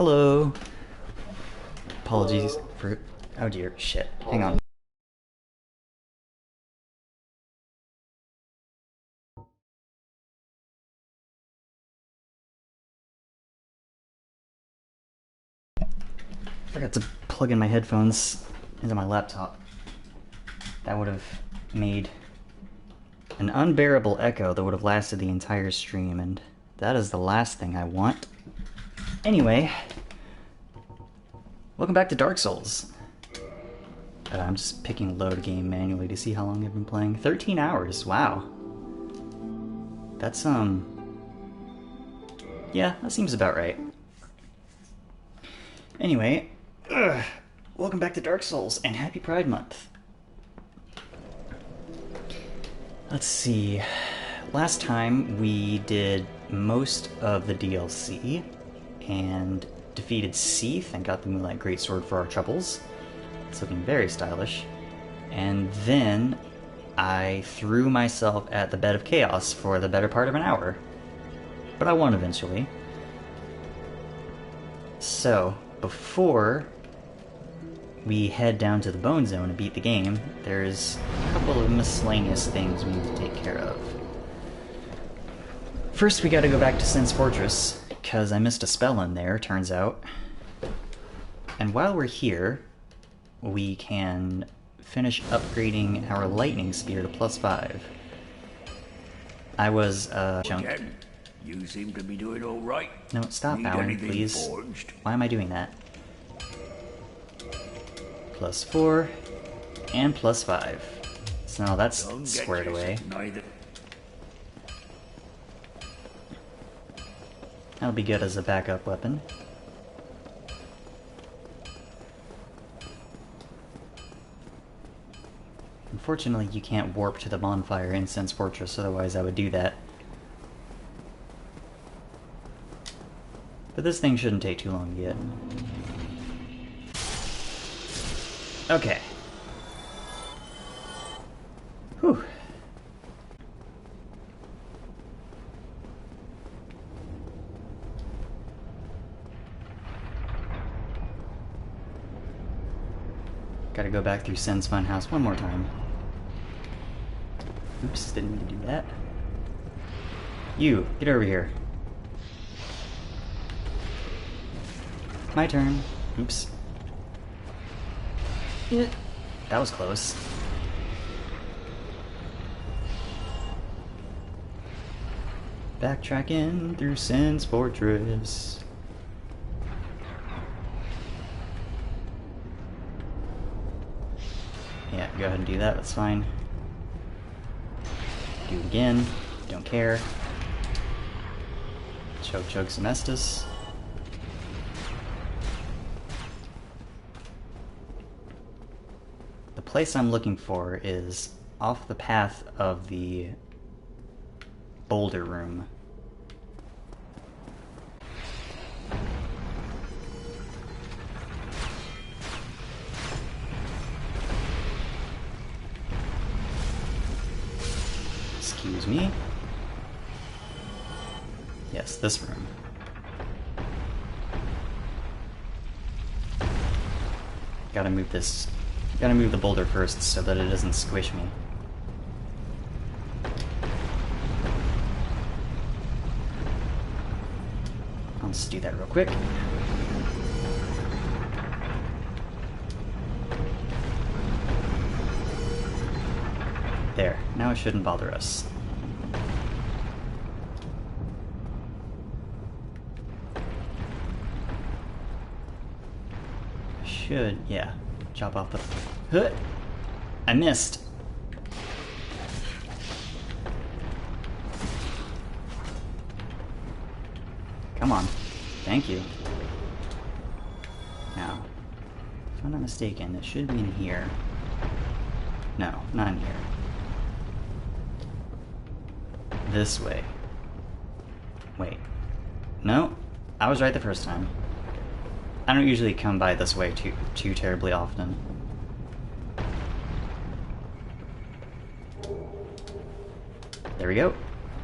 Hello. Apologies for... Oh dear, shit. Hang on. Forgot to plug in my headphones into my laptop. That would have made an unbearable echo that would have lasted the entire stream, and that is the last thing I want. Anyway, welcome back to Dark Souls. I'm just picking load game manually to see how long I've been playing. 13 hours, wow. That's, yeah, that seems about right. Anyway, welcome back to Dark Souls, and happy Pride Month. Let's see. Last time we did most of the DLC, and defeated Seath and got the Moonlight Greatsword for our troubles. It's looking very stylish. And then I threw myself at the Bed of Chaos for the better part of an hour. But I won eventually. So, before we head down to the Bone Zone and beat the game, there's a couple of miscellaneous things we need to take care of. First, we gotta go back to Sin's Fortress, because I missed a spell in there, turns out. And while we're here, we can finish upgrading our lightning spear to +5. I was, jumped. You seem to be doing all right. No, stop bowing, please. Forged? Why am I doing that? +4 and +5. So now that's squared away. Neither. That'll be good as a backup weapon. Unfortunately, you can't warp to the bonfire in Sin's Fortress, otherwise I would do that. But this thing shouldn't take too long to get. Okay. Whew. Gotta go back through Sin's Funhouse one more time. Oops, didn't mean to do that. You, get over here. My turn. Oops. That was close. Backtracking through Sin's Fortress. Yeah, go ahead and do that, that's fine. Do it again, don't care. Chug Chug Semestus. The place I'm looking for is off the path of the boulder room. Excuse me. Yes, this room. Gotta move this. Gotta move the boulder first so that it doesn't squish me. I'll just do that real quick. There, now it shouldn't bother us. Should, yeah. Chop off the... Huh! I missed! Come on. Thank you. Now, if I'm not mistaken, it should be in here. No, not in here. This way. Wait. No, I was right the first time. I don't usually come by this way too terribly often. There we go.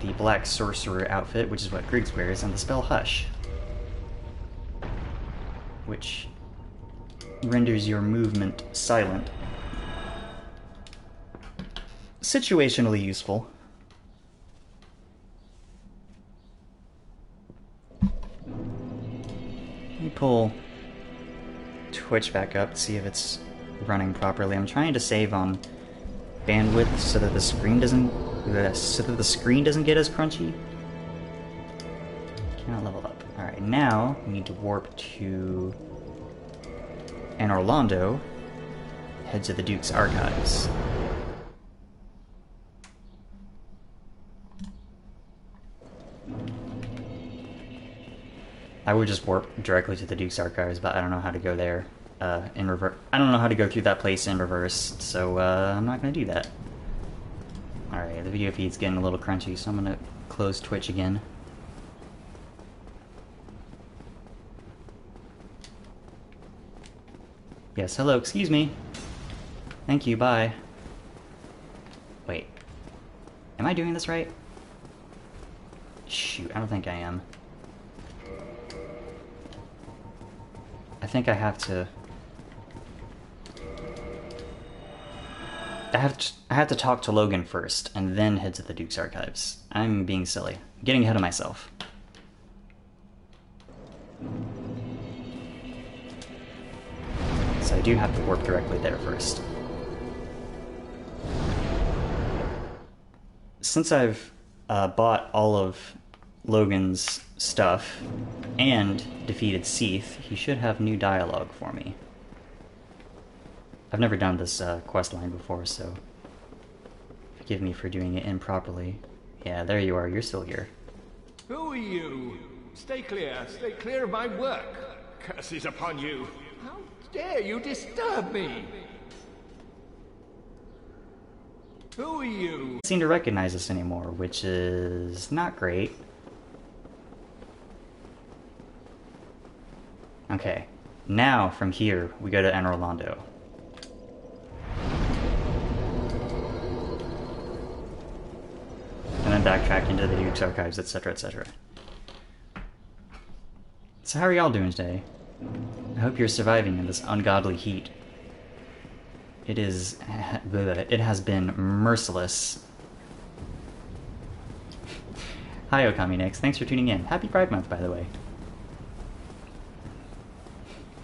The black sorcerer outfit, which is what Griggs wears, and the spell Hush. which renders your movement silent. Situationally useful. Let me pull Twitch back up to see if it's running properly. I'm trying to save on bandwidth so that the screen doesn't get as crunchy. Cannot level up. Alright, now we need to warp to An Orlando, head to the Duke's Archives. I would just warp directly to the Duke's Archives, but I don't know how to go there in reverse. I don't know how to go through that place in reverse, so I'm not going to do that. Alright, the video feed's getting a little crunchy, so I'm going to close Twitch again. Yes, hello, excuse me. Thank you, bye. Wait. Am I doing this right? Shoot, I don't think I am. I think I have to... I have to talk to Logan first, and then head to the Duke's Archives. I'm being silly. I'm getting ahead of myself. So I do have to warp directly there first. Since I've bought all of Logan's stuff and defeated Seath, he should have new dialogue for me. I've never done this quest line before, so forgive me for doing it improperly. Yeah, there you are, you're still here. Who are you? Stay clear of my work. Curses upon you. How dare you disturb me? Who are you? Doesn't seem to recognize us anymore, which is not great. Okay, now from here we go to An Orlando. And then backtrack into the Duke's Archives, etc., etc. So how are y'all doing today? I hope you're surviving in this ungodly heat. It has been merciless. Hi, Okaminix. Thanks for tuning in. Happy Pride Month, by the way.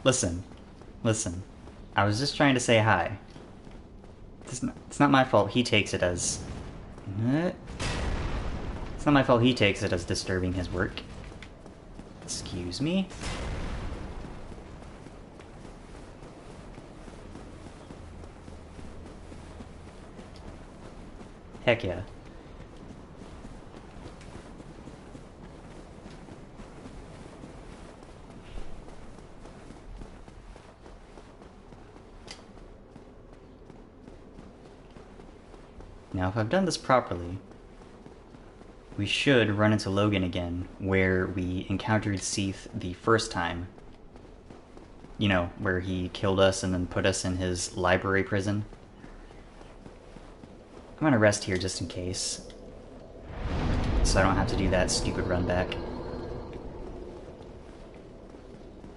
Listen. I was just trying to say hi. It's not my fault he takes it as... It's not my fault he takes it as disturbing his work. Excuse me? Heck yeah. Now, if I've done this properly, we should run into Logan again, where we encountered Seath the first time. You know, where he killed us and then put us in his library prison. I'm gonna rest here just in case, so I don't have to do that stupid run back.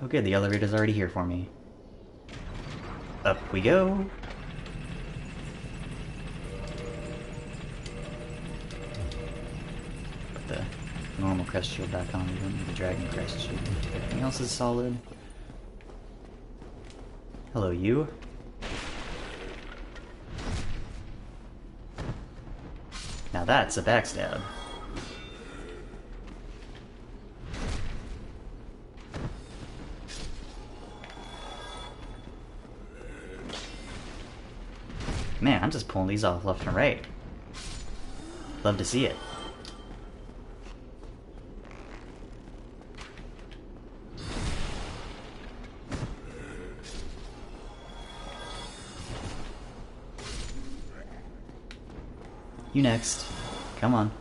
Oh good, the elevator's already here for me. Up we go! Put the normal crest shield back on, we don't need the dragon crest shield. Everything else is solid. Hello, you. Now that's a backstab. Man, I'm just pulling these off left and right. Love to see it. You next. Come on.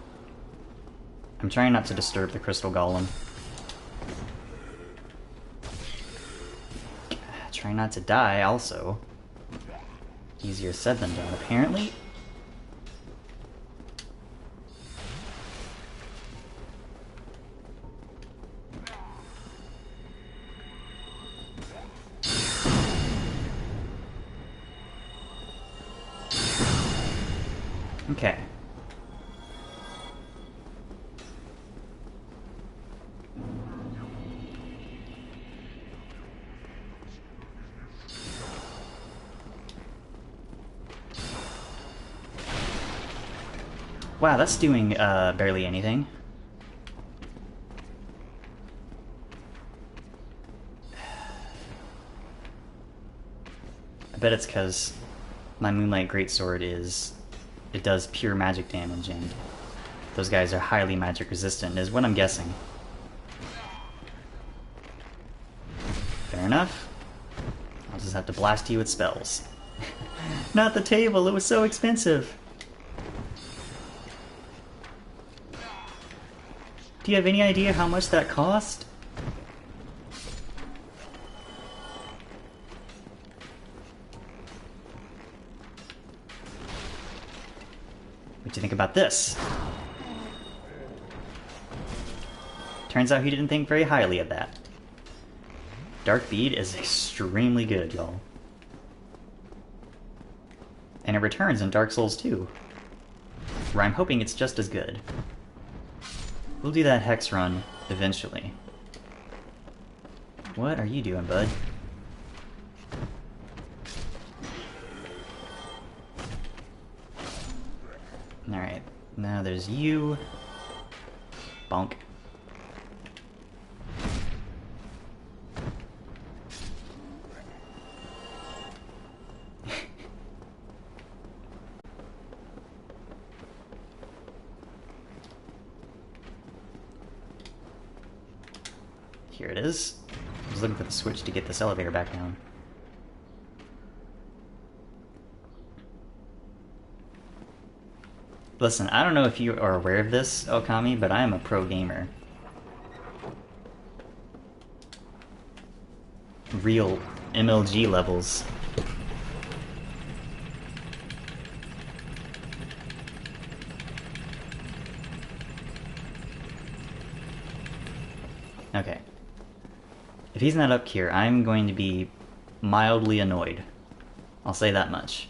I'm trying not to disturb the crystal golem. Try not to die, also. Easier said than done, apparently. Okay. Wow, that's doing barely anything. I bet it's because my Moonlight Greatsword it does pure magic damage, and those guys are highly magic resistant, is what I'm guessing. Fair enough. I'll just have to blast you with spells. Not the table, it was so expensive! Do you have any idea how much that cost? What do you think about this? Turns out he didn't think very highly of that. Dark Bead is extremely good, y'all. And it returns in Dark Souls 2, where I'm hoping it's just as good. We'll do that Hex run eventually. What are you doing, bud? Alright, now there's you. Bonk. Here it is. I was looking for the switch to get this elevator back down. Listen, I don't know if you are aware of this, Okami, but I am a pro gamer. Real MLG levels. Okay. If he's not up here, I'm going to be mildly annoyed. I'll say that much.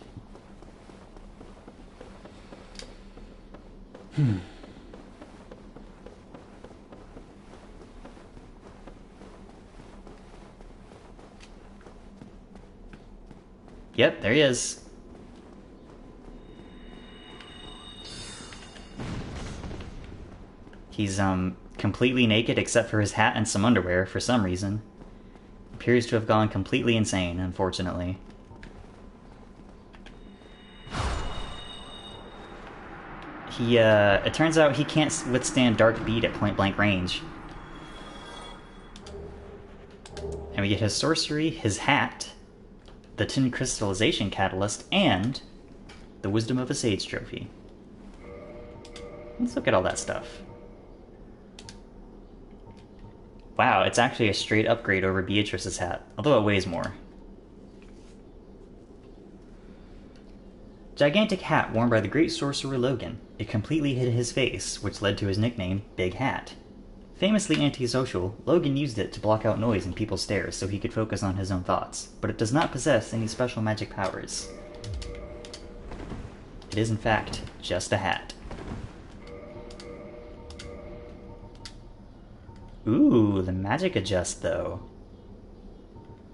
Yep, there he is. He's, completely naked except for his hat and some underwear for some reason. Appears to have gone completely insane, unfortunately. It turns out he can't withstand Dark Bead at point-blank range. And we get his sorcery, his hat, the Tin Crystallization Catalyst, and the Wisdom of a Sage Trophy. Let's look at all that stuff. Wow, it's actually a straight upgrade over Beatrice's hat, although it weighs more. Gigantic hat worn by the great sorcerer Logan. It completely hid his face, which led to his nickname, Big Hat. Famously antisocial, Logan used it to block out noise and people's stares so he could focus on his own thoughts, but it does not possess any special magic powers. It is in fact just a hat. Ooh, the magic adjusts though.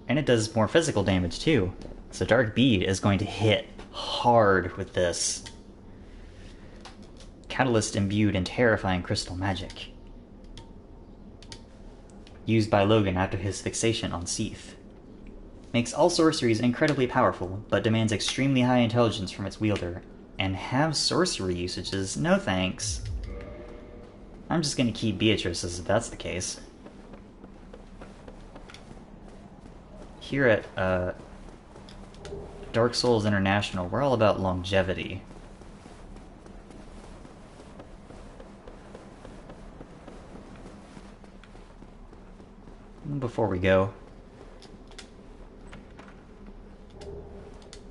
And it does more physical damage too. So Dark Bead is going to hit hard with this. Catalyst imbued in terrifying crystal magic. Used by Logan after his fixation on Seath. Makes all sorceries incredibly powerful, but demands extremely high intelligence from its wielder. And have sorcery usages? No thanks. I'm just gonna keep Beatrice if that's the case. Here at Dark Souls International, we're all about longevity. Before we go,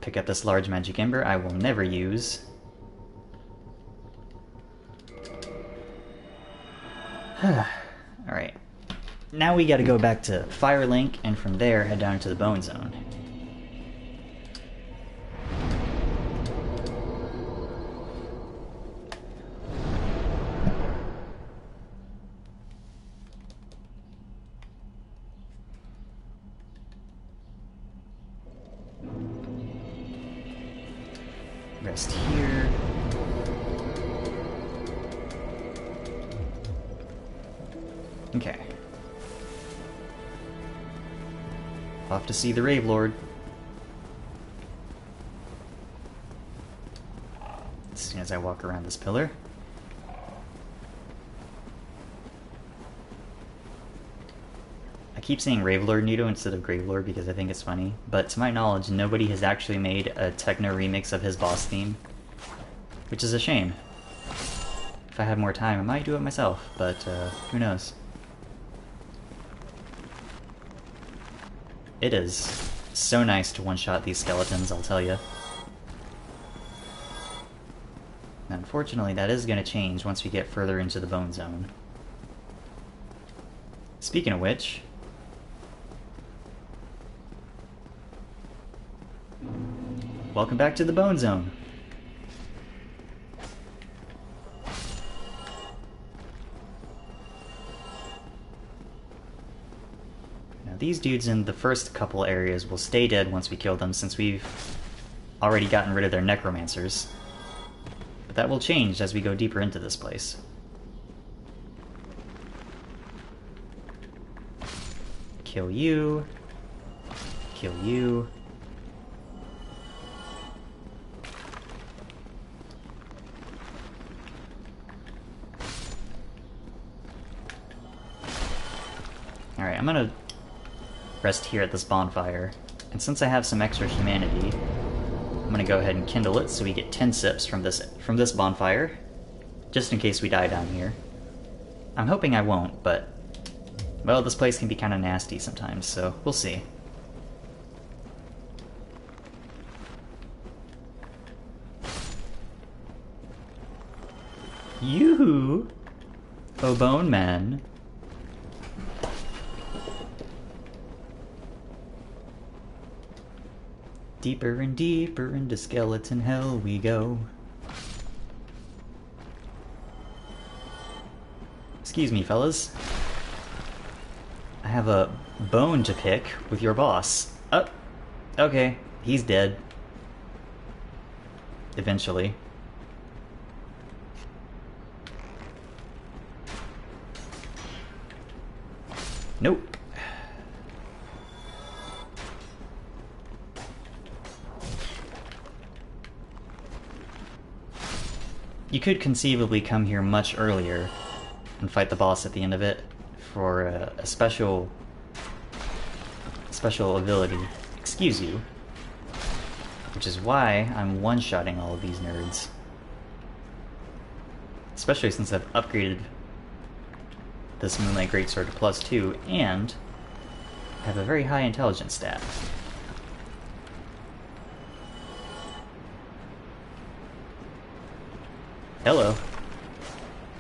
pick up this large magic ember I will never use. Alright. Now we gotta go back to Firelink, and from there head down to the Bone Zone. Rest here. Okay. Off to see the Gravelord. As soon as I walk around this pillar. I keep saying Gravelord Nito instead of Gravelord because I think it's funny, but to my knowledge, nobody has actually made a techno remix of his boss theme, which is a shame. If I had more time, I might do it myself, but who knows. It is so nice to one-shot these skeletons, I'll tell you. Unfortunately, that is going to change once we get further into the Bone Zone. Speaking of which... welcome back to the Bone Zone! Now these dudes in the first couple areas will stay dead once we kill them, since we've already gotten rid of their necromancers. But that will change as we go deeper into this place. Kill you. Kill you. Alright, I'm gonna rest here at this bonfire. And since I have some extra humanity, I'm gonna go ahead and kindle it so we get 10 sips from this bonfire, just in case we die down here. I'm hoping I won't, but, well, this place can be kind of nasty sometimes, so we'll see. You, oh bone man. Deeper and deeper into skeleton hell we go. Excuse me, fellas. I have a bone to pick with your boss. Oh, okay, he's dead. Eventually. Nope. You could conceivably come here much earlier and fight the boss at the end of it for a special ability. Excuse you. Which is why I'm one-shotting all of these nerds. Especially since I've upgraded this Moonlight Greatsword to +2 and have a very high intelligence stat. Hello.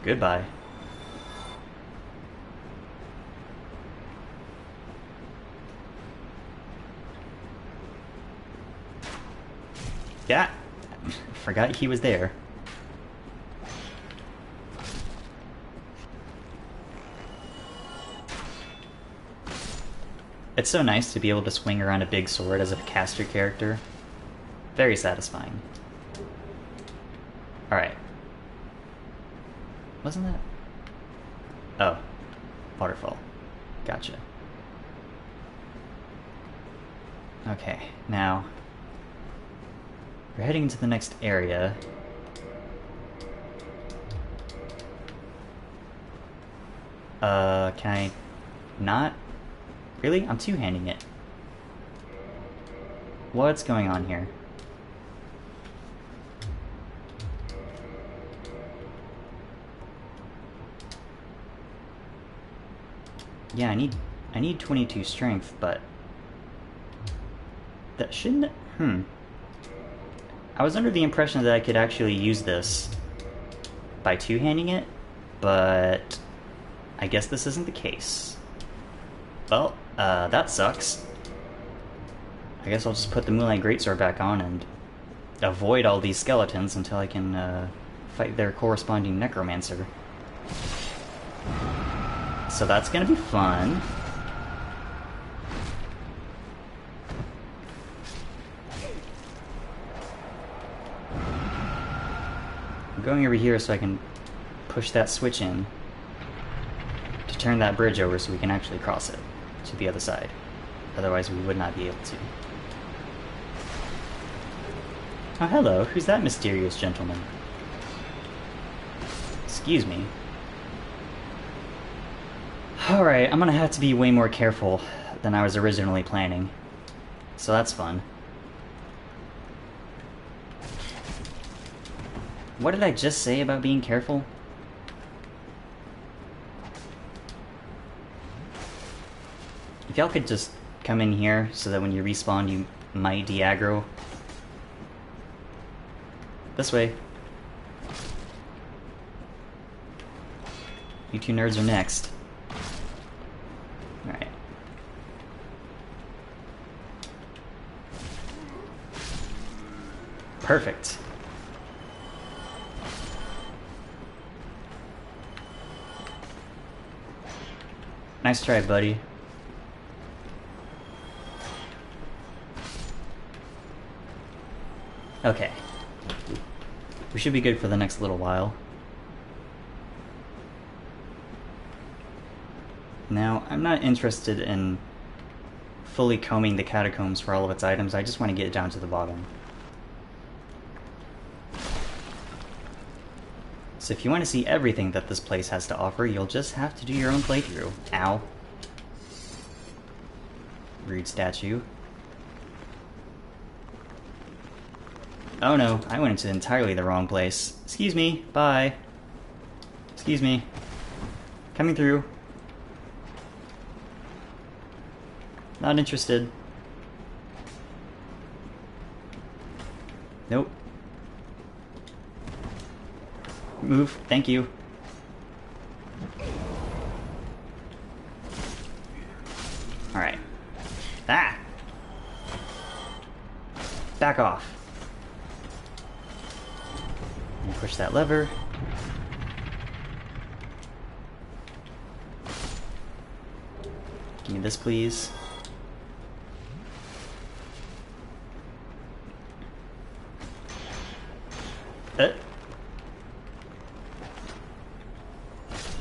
Goodbye. Yeah, forgot he was there. It's so nice to be able to swing around a big sword as a caster character. Very satisfying. Alright. Wasn't that? Oh. Waterfall. Gotcha. Okay, now... we're heading into the next area. Can I not? Really? I'm two-handing it. What's going on here? Yeah, I need 22 strength, but that shouldn't... I was under the impression that I could actually use this by two-handing it, but I guess this isn't the case. Well, that sucks. I guess I'll just put the Moonlight Greatsword back on and avoid all these skeletons until I can fight their corresponding necromancer. So that's gonna be fun. I'm going over here so I can push that switch in to turn that bridge over so we can actually cross it to the other side. Otherwise we would not be able to. Oh, hello. Who's that mysterious gentleman? Excuse me. Alright, I'm gonna have to be way more careful than I was originally planning. So that's fun. What did I just say about being careful? If y'all could just come in here so that when you respawn you might de-aggro. This way. You two nerds are next. Alright. Perfect. Nice try, buddy. Okay. We should be good for the next little while. Now, I'm not interested in fully combing the catacombs for all of its items, I just want to get it down to the bottom. So if you want to see everything that this place has to offer, you'll just have to do your own playthrough. Ow. Rude statue. Oh no, I went into entirely the wrong place. Excuse me, bye. Excuse me. Coming through. Not interested. Nope. Move, thank you. Alright. Ah! Back off. And push that lever. Give me this, please.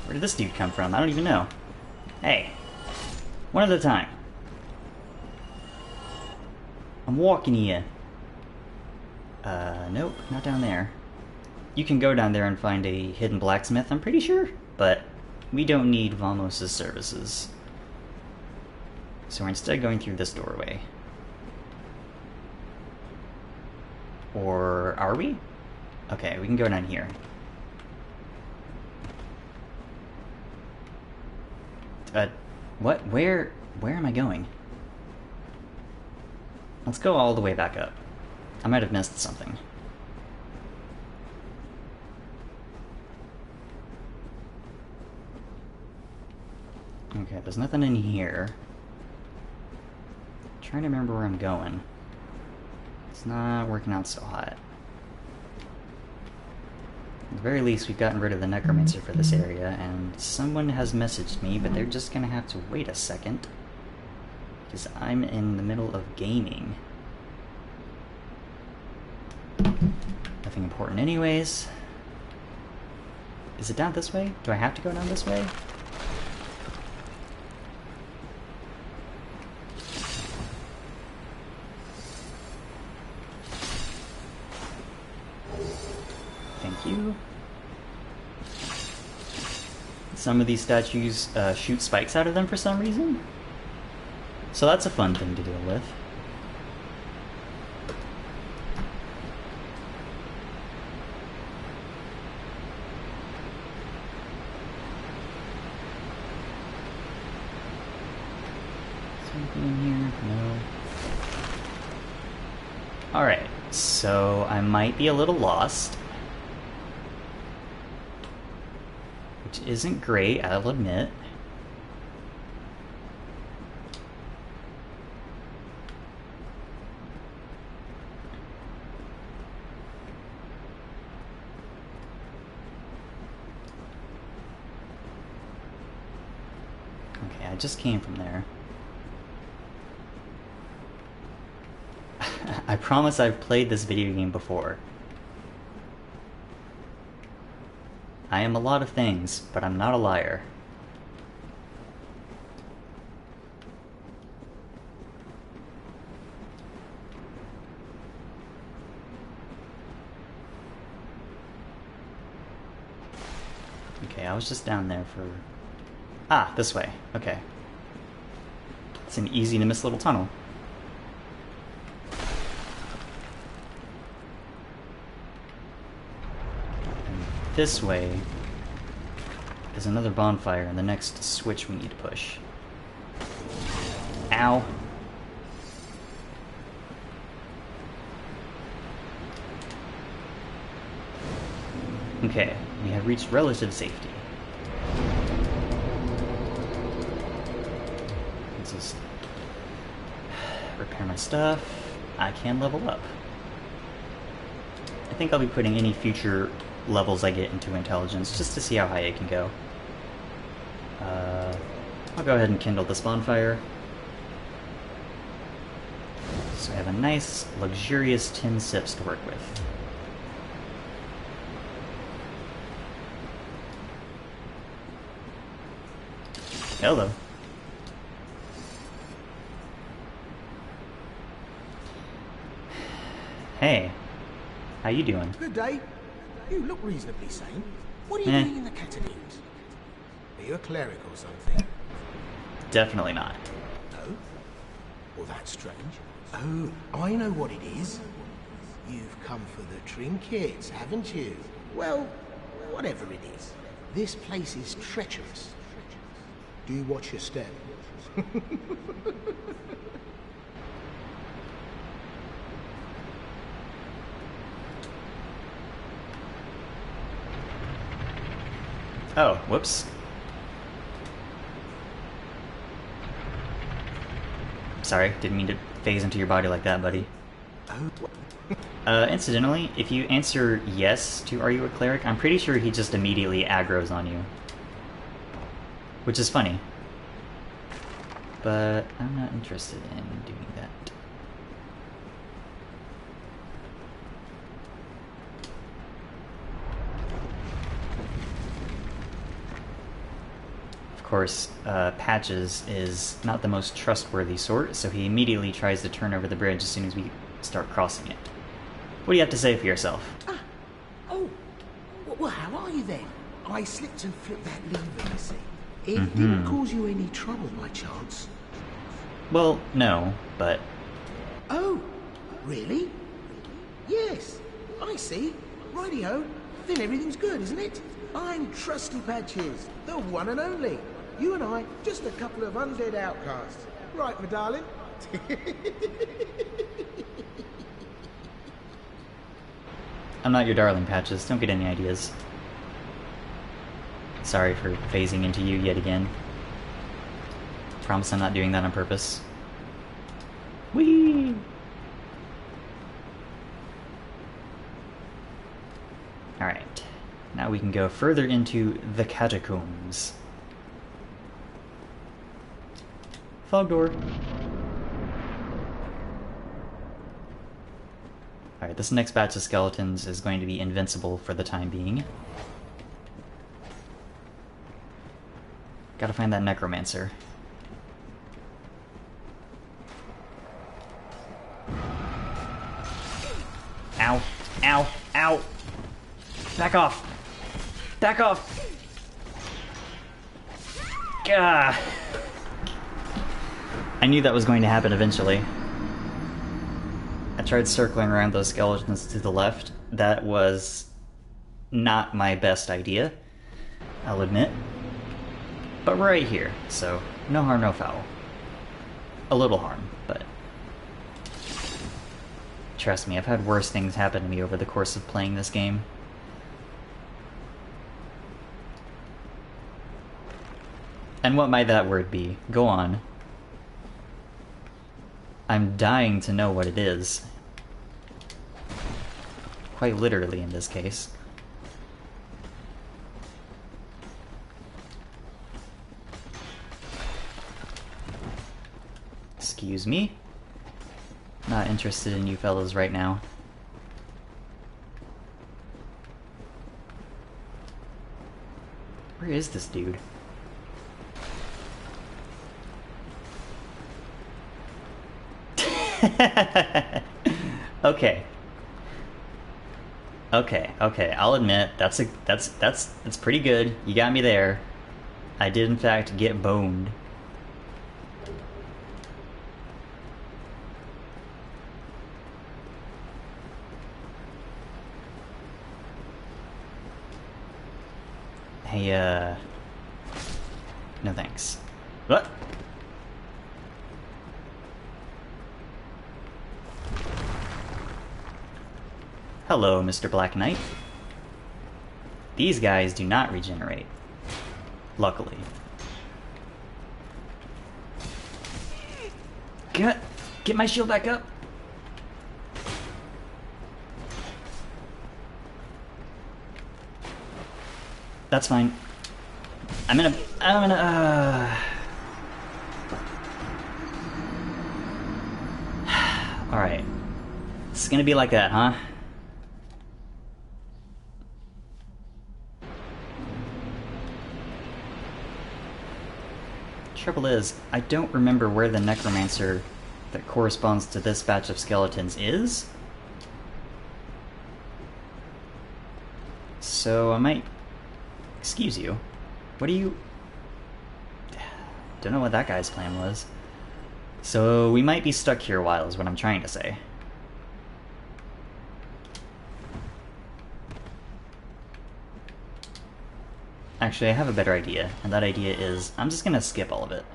Where did this dude come from? I don't even know. Hey. One at a time. I'm walking here. Nope, not down there. You can go down there and find a hidden blacksmith, I'm pretty sure, but we don't need Vamos' services. So we're instead going through this doorway. Or are we? Okay, we can go down here. What? Where am I going? Let's go all the way back up. I might have missed something. Okay, there's nothing in here. I'm trying to remember where I'm going. It's not working out so hot. At the very least, we've gotten rid of the necromancer for this area, and someone has messaged me, but they're just gonna have to wait a second, because I'm in the middle of gaming. Nothing important anyways. Is it down this way? Do I have to go down this way? Thank you. Some of these statues shoot spikes out of them for some reason. So that's a fun thing to deal with. Something in here? No. Alright, so I might be a little lost. Which isn't great, I'll admit. Okay, I just came from there. I promise I've played this video game before. I am a lot of things, but I'm not a liar. Okay, I was just down there for... Ah, this way. Okay. It's an easy to miss little tunnel. And this way is another bonfire and the next switch we need to push. Ow. Okay, we have reached relative safety. Let's just repair my stuff. I can level up. I think I'll be putting any future levels I get into intelligence just to see how high it can go. I'll go ahead and kindle this bonfire. So I have a nice, luxurious 10 sips to work with. Hello. Hey, how you doing? Good day. You look reasonably sane. What are you doing in the Catacombs? Are you a cleric or something? Definitely not. No? Well, that's strange. Oh, I know what it is. You've come for the trinkets, haven't you? Well, whatever it is. This place is treacherous. Do you watch your step? Oh, whoops. Sorry, didn't mean to phase into your body like that, buddy. Incidentally, if you answer yes to "Are you a cleric?" I'm pretty sure he just immediately aggroes on you. Which is funny. But I'm not interested in doing that. Of course, Patches is not the most trustworthy sort, so he immediately tries to turn over the bridge as soon as we start crossing it. What do you have to say for yourself? Ah. Oh. Well, how are you then? I slipped and flipped that lever, you see. It didn't cause you any trouble by chance? Well, no, but... Oh, really? Yes, I see. Rightio. Then everything's good, isn't it? I'm Trusty Patches, the one and only. You and I, just a couple of undead outcasts. Right, my darling? I'm not your darling, Patches. Don't get any ideas. Sorry for phasing into you yet again. Promise I'm not doing that on purpose. Whee! Alright. Now we can go further into the Catacombs. Fog door. Alright, this next batch of skeletons is going to be invincible for the time being. Gotta find that necromancer. Ow! Ow! Ow! Back off! Back off! Gah! I knew that was going to happen eventually. I tried circling around those skeletons to the left. That was not my best idea, I'll admit. But we're right here, so no harm, no foul. A little harm, but... Trust me, I've had worse things happen to me over the course of playing this game. And what might that word be? Go on. I'm dying to know what it is. Quite literally in this case. Excuse me? Not interested in you fellas right now. Where is this dude? Okay. Okay, I'll admit, that's pretty good. You got me there. I did in fact get boned. Hey, no thanks. What? Hello, Mr. Black Knight. These guys do not regenerate. Luckily. Get my shield back up! That's fine. Alright. It's gonna be like that, huh? Trouble is, I don't remember where the necromancer that corresponds to this batch of skeletons is. So I might... Excuse you. What do you... Don't know what that guy's plan was. So we might be stuck here a while is what I'm trying to say. Actually, I have a better idea, and that idea is I'm just gonna skip all of it.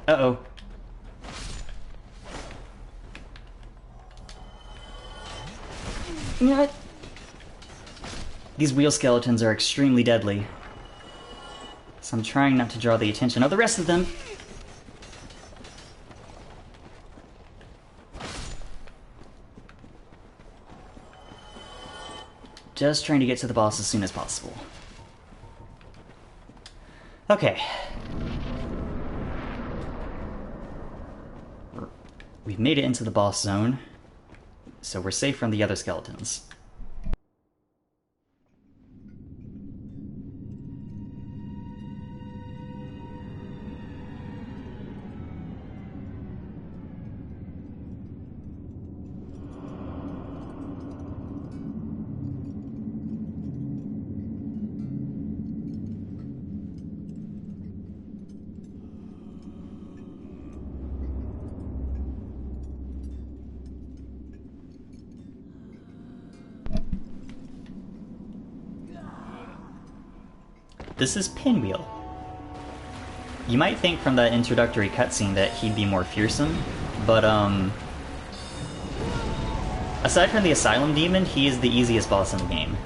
Uh-oh. What? These wheel skeletons are extremely deadly. So I'm trying not to draw the attention of the rest of them. Just trying to get to the boss as soon as possible. Okay. We've made it into the boss zone, so we're safe from the other skeletons. This is Pinwheel. You might think from that introductory cutscene that he'd be more fearsome, but aside from the Asylum Demon, he is the easiest boss in the game.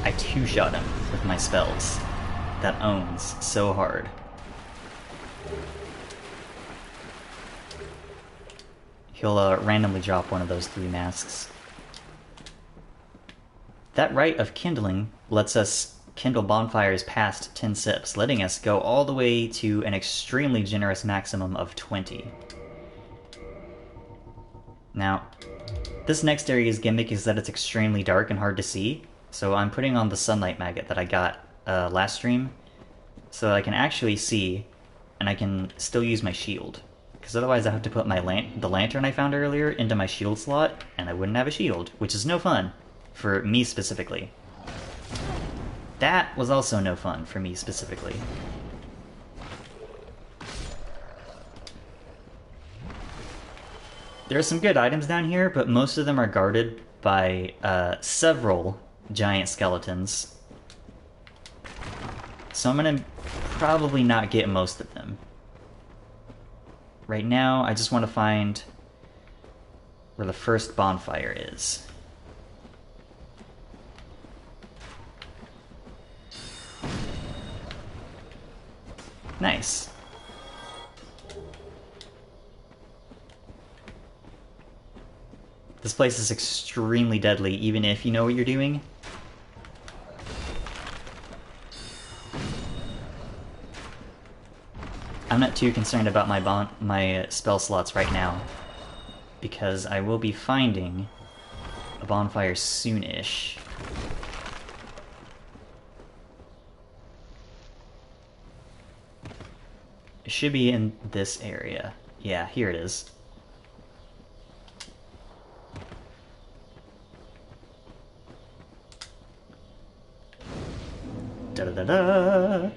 I two-shot him with my spells. That owns so hard. He'll randomly drop one of those 3 masks. That rite of kindling lets us kindle bonfires past 10 sips, letting us go all the way to an extremely generous maximum of 20. Now, this next area's gimmick is that it's extremely dark and hard to see, so I'm putting on the sunlight maggot that I got last stream, so I can actually see, and I can still use my shield. Because otherwise I have to put my the lantern I found earlier into my shield slot, and I wouldn't have a shield, which is no fun, for me specifically. That was also no fun for me specifically. There are some good items down here, but most of them are guarded by several giant skeletons. So I'm gonna probably not get most of them. Right now, I just want to find where the first bonfire is. Nice. This place is extremely deadly, even if you know what you're doing. I'm not too concerned about my spell slots right now. because I will be finding a bonfire soonish. It should be in this area. Yeah, here it is. Da-da-da-da!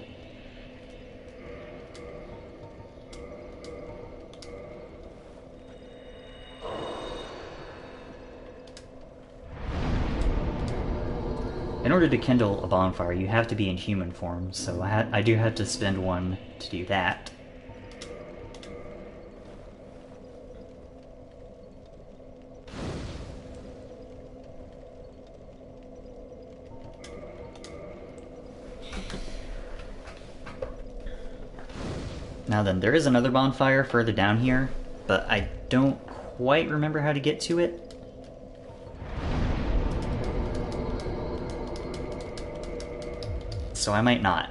In order to kindle a bonfire, you have to be in human form, so I do have to spend one to do that. Now then, there is another bonfire further down here, but I don't quite remember how to get to it. So I might not.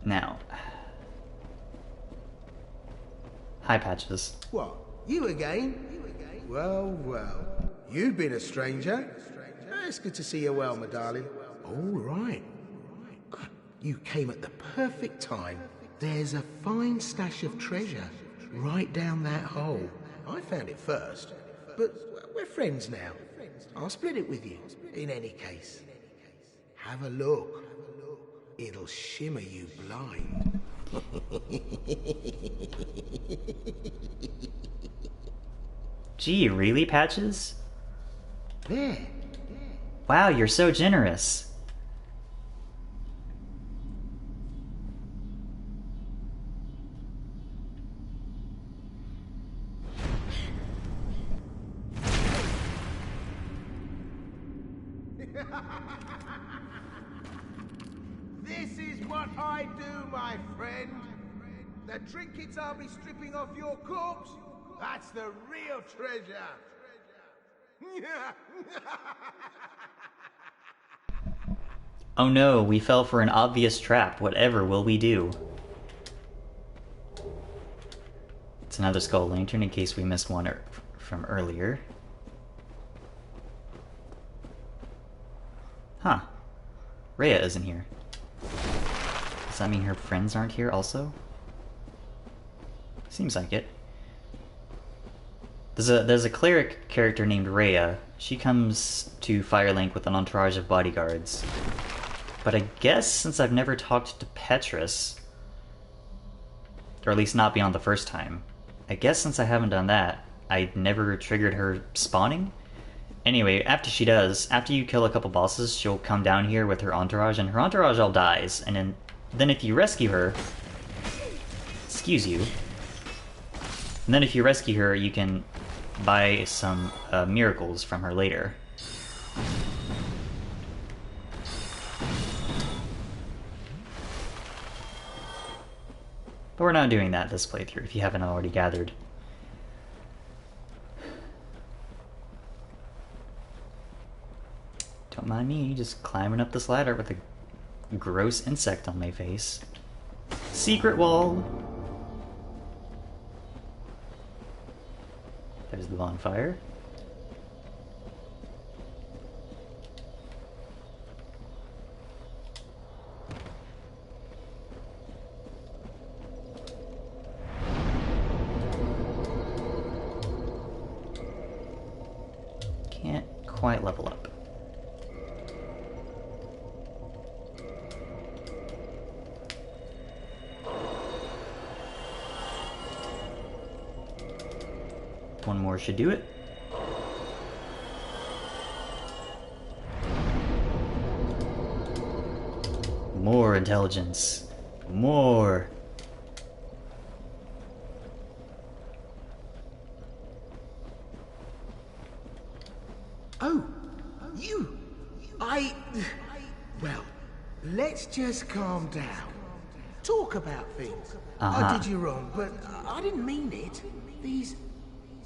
Now. Hi, Patches. What? You again? Well, well. You've been a stranger. It's good to see you well, my darling. All right. You came at the perfect time. There's a fine stash of treasure right down that hole. I found it first, but we're friends now. I'll split it with you, in any case. Have a look. It'll shimmer you blind. Gee, really, Patches? There. Wow, you're so generous. This is what I do, my friend. The trinkets I'll be stripping off your corpse, that's the real treasure. Oh no, we fell for an obvious trap. Whatever will we do? It's another skull lantern in case we missed one from earlier. Huh. Rhea isn't here. Does that mean her friends aren't here also? Seems like it. There's a cleric character named Rhea. She comes to Firelink with an entourage of bodyguards. But I guess since I've never talked to Petrus, or at least not beyond the first time, I guess since I haven't done that, I never triggered her spawning? Anyway, after she does, after you kill a couple bosses, she'll come down here with her entourage, and her entourage all dies, and then if you rescue her... Excuse you. And then if you rescue her, you can buy some miracles from her later. But we're not doing that this playthrough, if you haven't already gathered. Don't mind me, just climbing up this ladder with a gross insect on my face. Secret wall! There's the bonfire. Can't quite level up. One more should do it. More intelligence. More. Oh, you. Well, let's just calm down. Talk about things. I did you wrong, but I didn't mean it. These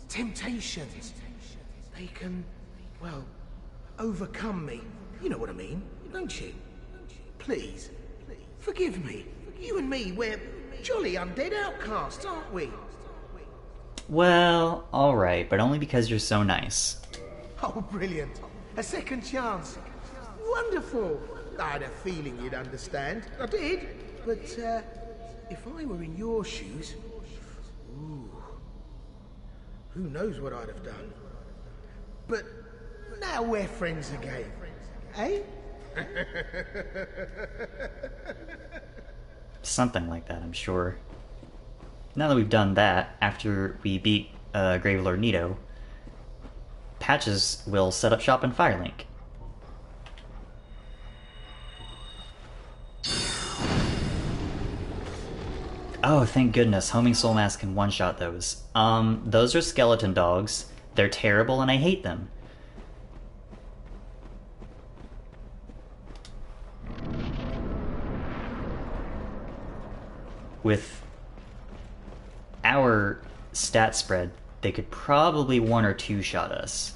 temptations, they can, well, overcome me. You know what I mean, don't you? Please, forgive me. You and me, we're jolly undead outcasts, aren't we? Well, alright, but only because you're so nice. Oh, brilliant. A second chance. Wonderful. I had a feeling you'd understand. I did. But, if I were in your shoes... Ooh. Who knows what I'd have done. But now we're friends again. Eh? Something like that, I'm sure. Now that we've done that, after we beat Gravelord Nito, Patches will set up shop in Firelink. Oh, thank goodness, Homing Soul Mask can one-shot those. Those are skeleton dogs. They're terrible and I hate them. With our stat spread, they could probably one or two shot us.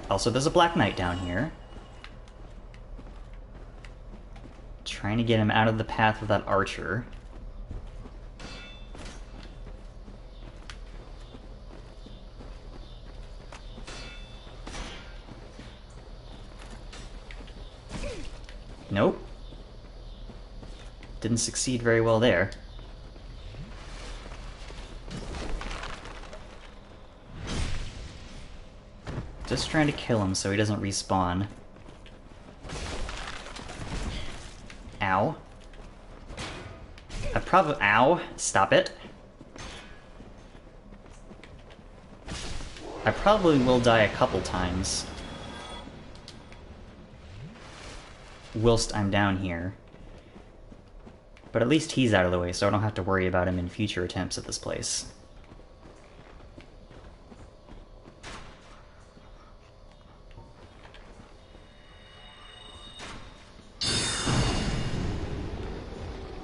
Also, there's a Black Knight down here. Trying to get him out of the path of that archer. Nope. Didn't succeed very well there. Just trying to kill him so he doesn't respawn. Ow. Ow! Stop it. I probably will die a couple times whilst I'm down here. But at least he's out of the way, so I don't have to worry about him in future attempts at this place.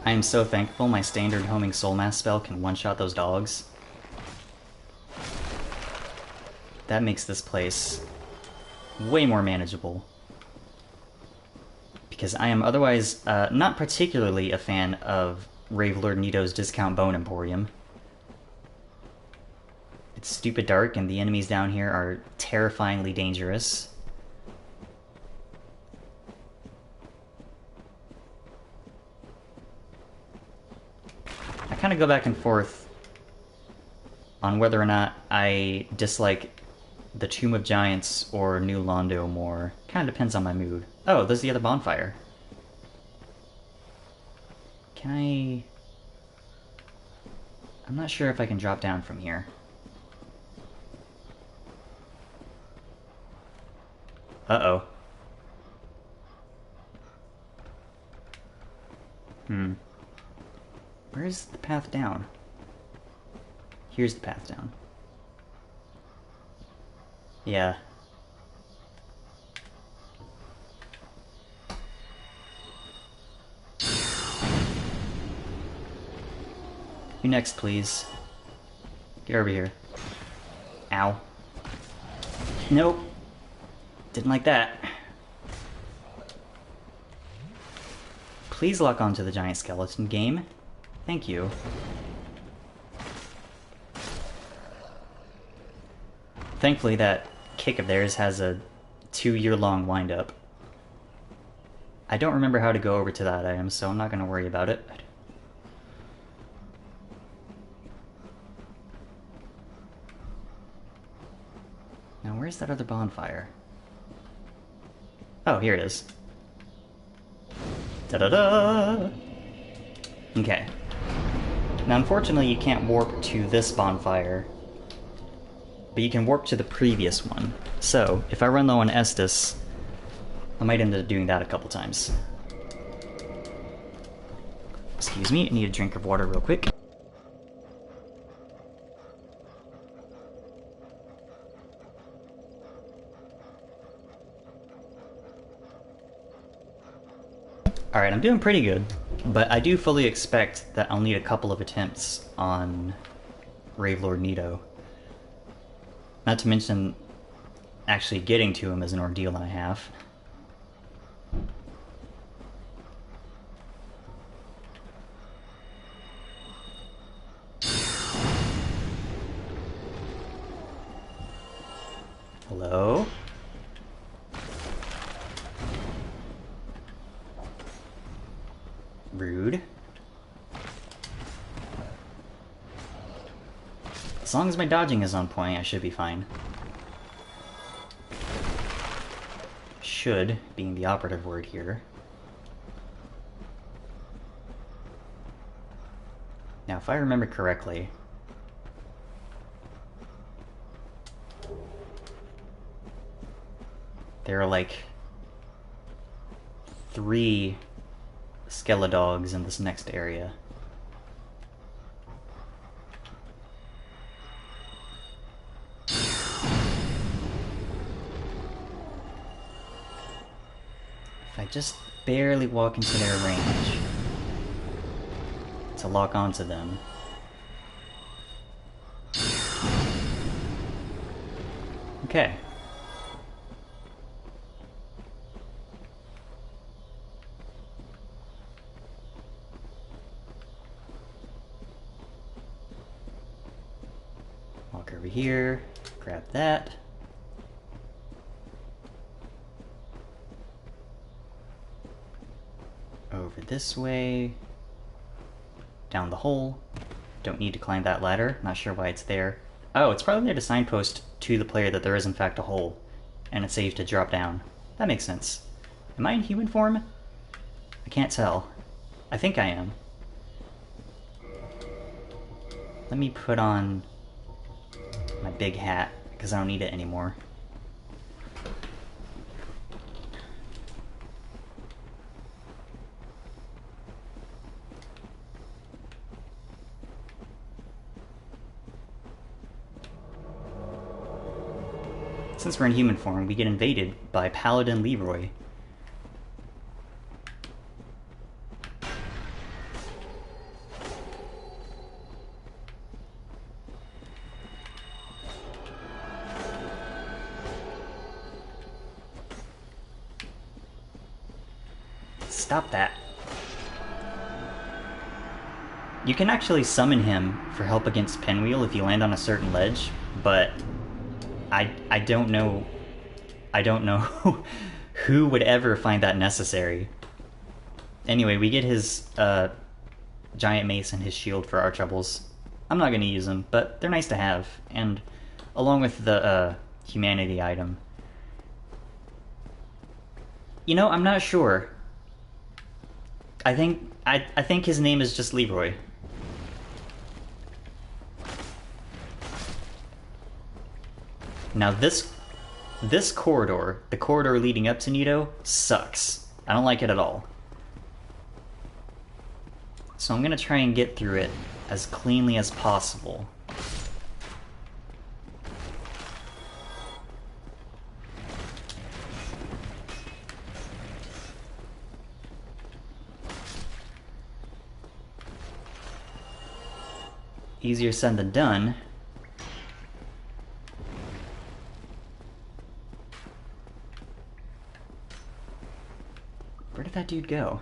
I am so thankful my standard Homing Soul Mask spell can one-shot those dogs. That makes this place way more manageable. Because I am otherwise not particularly a fan of Gravelord Nito's Discount Bone Emporium. It's stupid dark and the enemies down here are terrifyingly dangerous. I kind of go back and forth on whether or not I dislike the Tomb of Giants or New Londo more. Kind of depends on my mood. Oh, there's the other bonfire. Can I... I'm not sure if I can drop down from here. Uh-oh. Where's the path down? Here's the path down. Yeah. You next, please. Get over here. Ow. Nope. Didn't like that. Please lock onto the giant skeleton game. Thank you. Thankfully that kick of theirs has a 2-year-long wind-up. I don't remember how to go over to that item, so I'm not going to worry about it. Now where's that other bonfire? Oh, here it is. Da-da-da! Okay. Now unfortunately you can't warp to this bonfire, but you can warp to the previous one. So, if I run low on Estus, I might end up doing that a couple times. Excuse me, I need a drink of water real quick. Alright, I'm doing pretty good, but I do fully expect that I'll need a couple of attempts on Gravelord Nito. Not to mention, actually getting to him is an ordeal and a half. Hello? Rude. As long as my dodging is on point, I should be fine. Should being the operative word here. Now, if I remember correctly, there are like 3 skeledogs in this next area. If I just barely walk into their range to lock onto them. Okay. Walk over here, grab that. Over this way. Down the hole. Don't need to climb that ladder. Not sure why it's there. Oh, it's probably there to signpost to the player that there is in fact a hole. And it's safe to drop down. That makes sense. Am I in human form? I can't tell. I think I am. Let me put on my big hat, because I don't need it anymore. Since we're in human form, we get invaded by Paladin Leroy. Stop that. You can actually summon him for help against Pinwheel if you land on a certain ledge, but I don't know who would ever find that necessary. Anyway, we get his giant mace and his shield for our troubles. I'm not gonna use them, but they're nice to have, and along with the humanity item. You know, I'm not sure. I think his name is just Leroy. Now this corridor, the corridor leading up to Nito, sucks. I don't like it at all. So I'm gonna try and get through it as cleanly as possible. Easier said than done. Where did that dude go?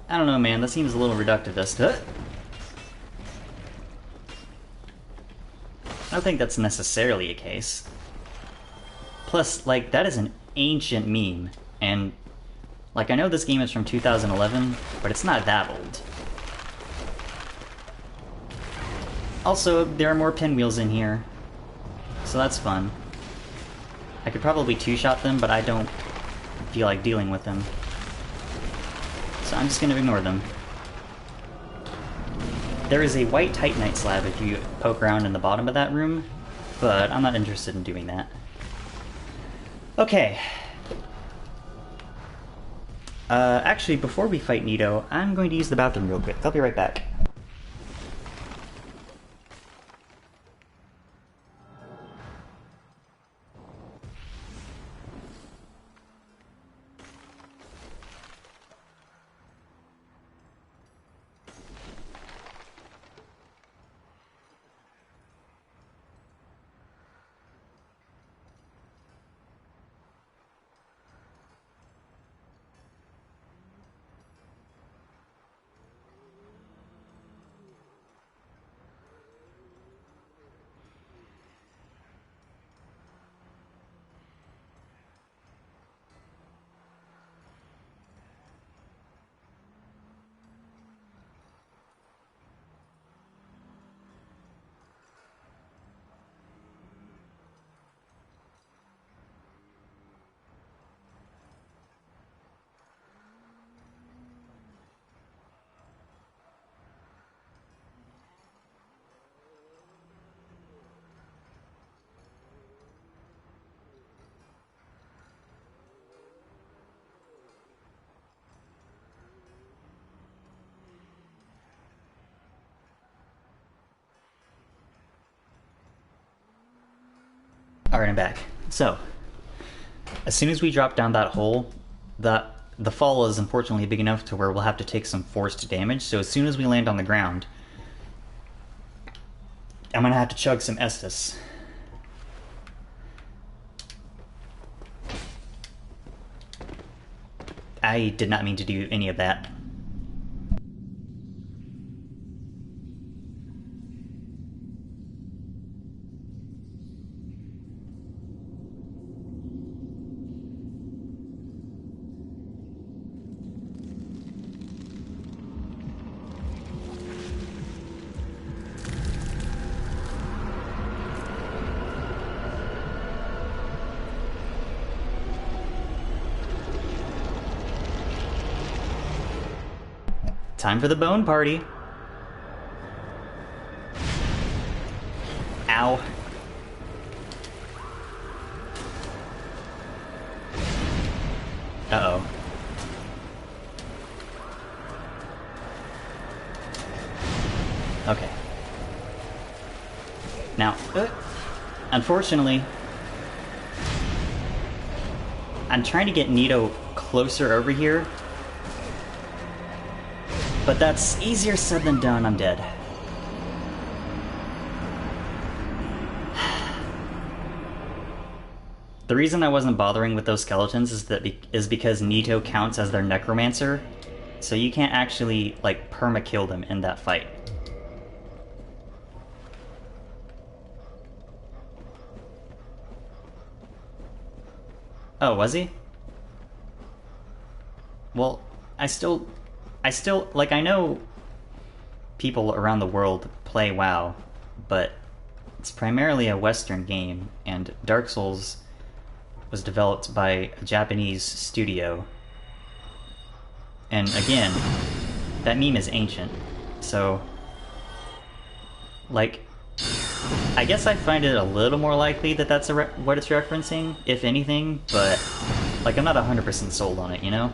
I don't know, man. That seems a little reductivist. I don't think that's necessarily a case. Plus, like, that is an ancient meme, and, like, I know this game is from 2011, but it's not that old. Also, there are more pinwheels in here, so that's fun. I could probably two-shot them, but I don't feel like dealing with them. So I'm just gonna ignore them. There is a white Titanite slab if you poke around in the bottom of that room, but I'm not interested in doing that. Okay. Actually, before we fight Nito, I'm going to use the bathroom real quick. I'll be right back. Alright, I'm back. So, as soon as we drop down that hole, the fall is unfortunately big enough to where we'll have to take some forced damage, so as soon as we land on the ground, I'm gonna have to chug some Estus. I did not mean to do any of that. Time for the bone party. Ow. Uh-oh. Okay. Now, unfortunately, I'm trying to get Nito closer over here, but that's easier said than done. I'm dead. The reason I wasn't bothering with those skeletons is because Nito counts as their necromancer, so you can't actually, like, perma-kill them in that fight. Oh, was he? Well, I still, like, I know people around the world play WoW, but it's primarily a Western game, and Dark Souls was developed by a Japanese studio. And again, that meme is ancient, so, like, I guess I find it a little more likely that that's what it's referencing, if anything, but, like, I'm not 100% sold on it, you know?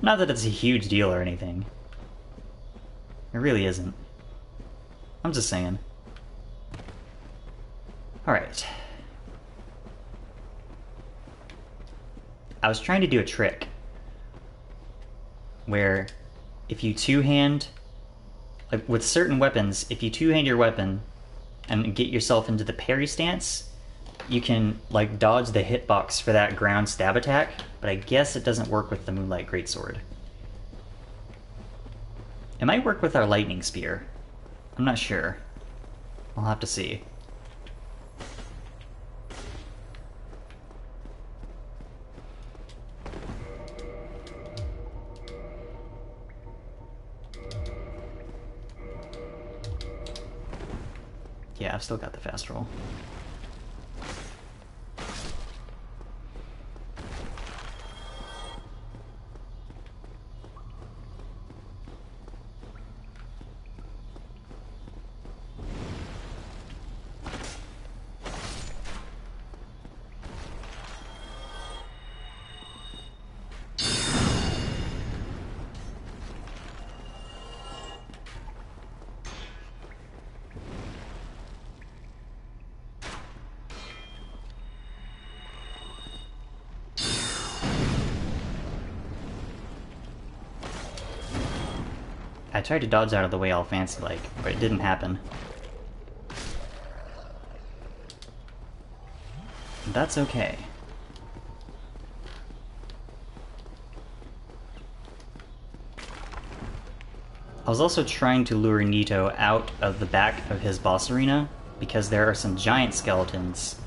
Not that it's a huge deal or anything. It really isn't. I'm just saying. Alright. I was trying to do a trick where if you two-hand, like with certain weapons, if you two-hand your weapon and get yourself into the parry stance, you can, like, dodge the hitbox for that ground stab attack, but I guess it doesn't work with the Moonlight Greatsword. It might work with our Lightning Spear. I'm not sure. I'll have to see. Yeah, I've still got the fast roll. I tried to dodge out of the way all fancy-like, but it didn't happen. That's okay. I was also trying to lure Nito out of the back of his boss arena, because there are some giant skeletons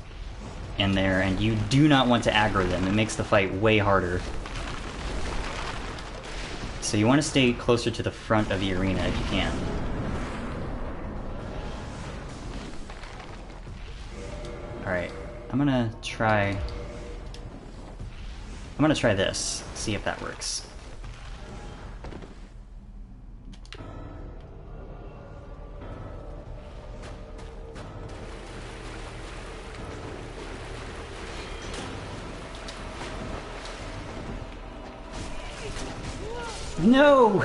in there, and you do not want to aggro them. It makes the fight way harder. So you want to stay closer to the front of the arena if you can. Alright, I'm gonna try this, see if that works. No!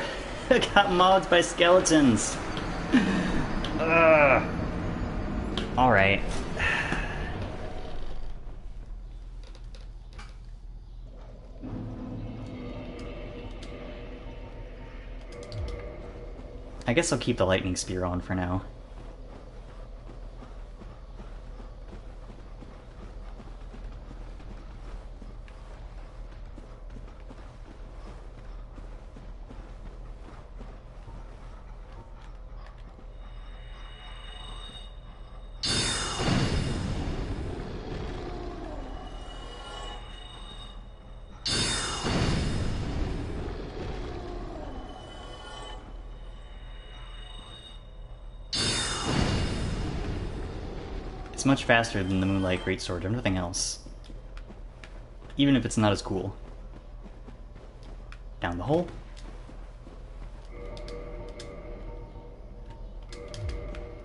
I got mobbed by skeletons! Ugh. Alright. I guess I'll keep the lightning spear on for now. It's much faster than the Moonlight Greatsword or nothing else. Even if it's not as cool. Down the hole.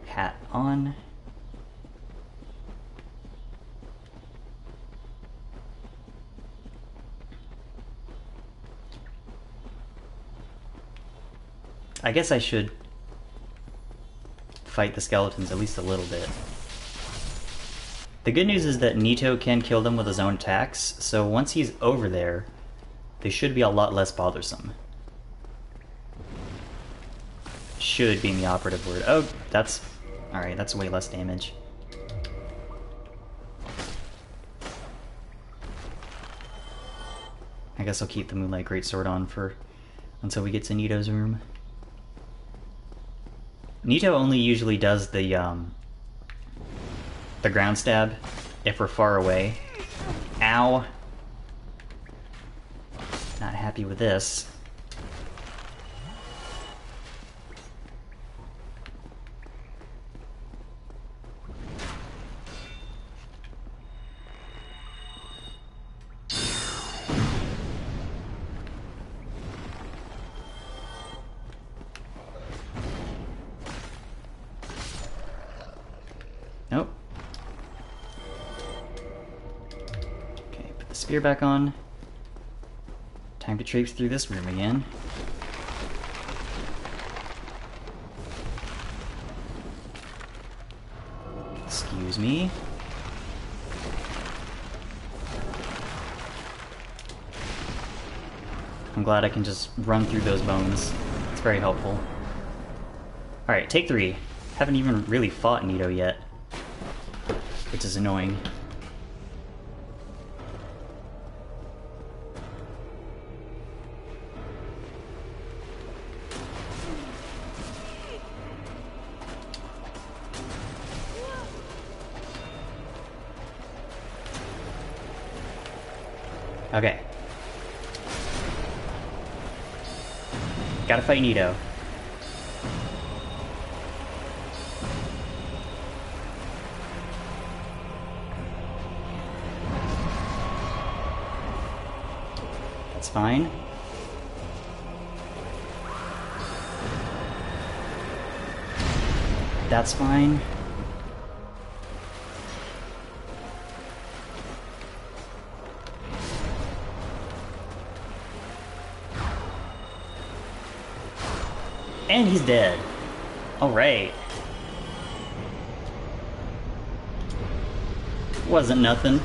Hat on. I guess I should fight the skeletons at least a little bit. The good news is that Nito can kill them with his own attacks, so once he's over there, they should be a lot less bothersome. Should being the operative word. Oh, that's... alright, that's way less damage. I guess I'll keep the Moonlight Greatsword on for... until we get to Nito's room. Nito only usually does the ground stab if we're far away. Ow. Not happy with this. Nope. Okay, put the spear back on. Time to traipse through this room again. Excuse me. I'm glad I can just run through those bones. It's very helpful. Alright, take 3. Haven't even really fought Nito yet, which is annoying. Okay. Gotta fight Nito. That's fine. That's fine. And he's dead. Alright. Wasn't nothing.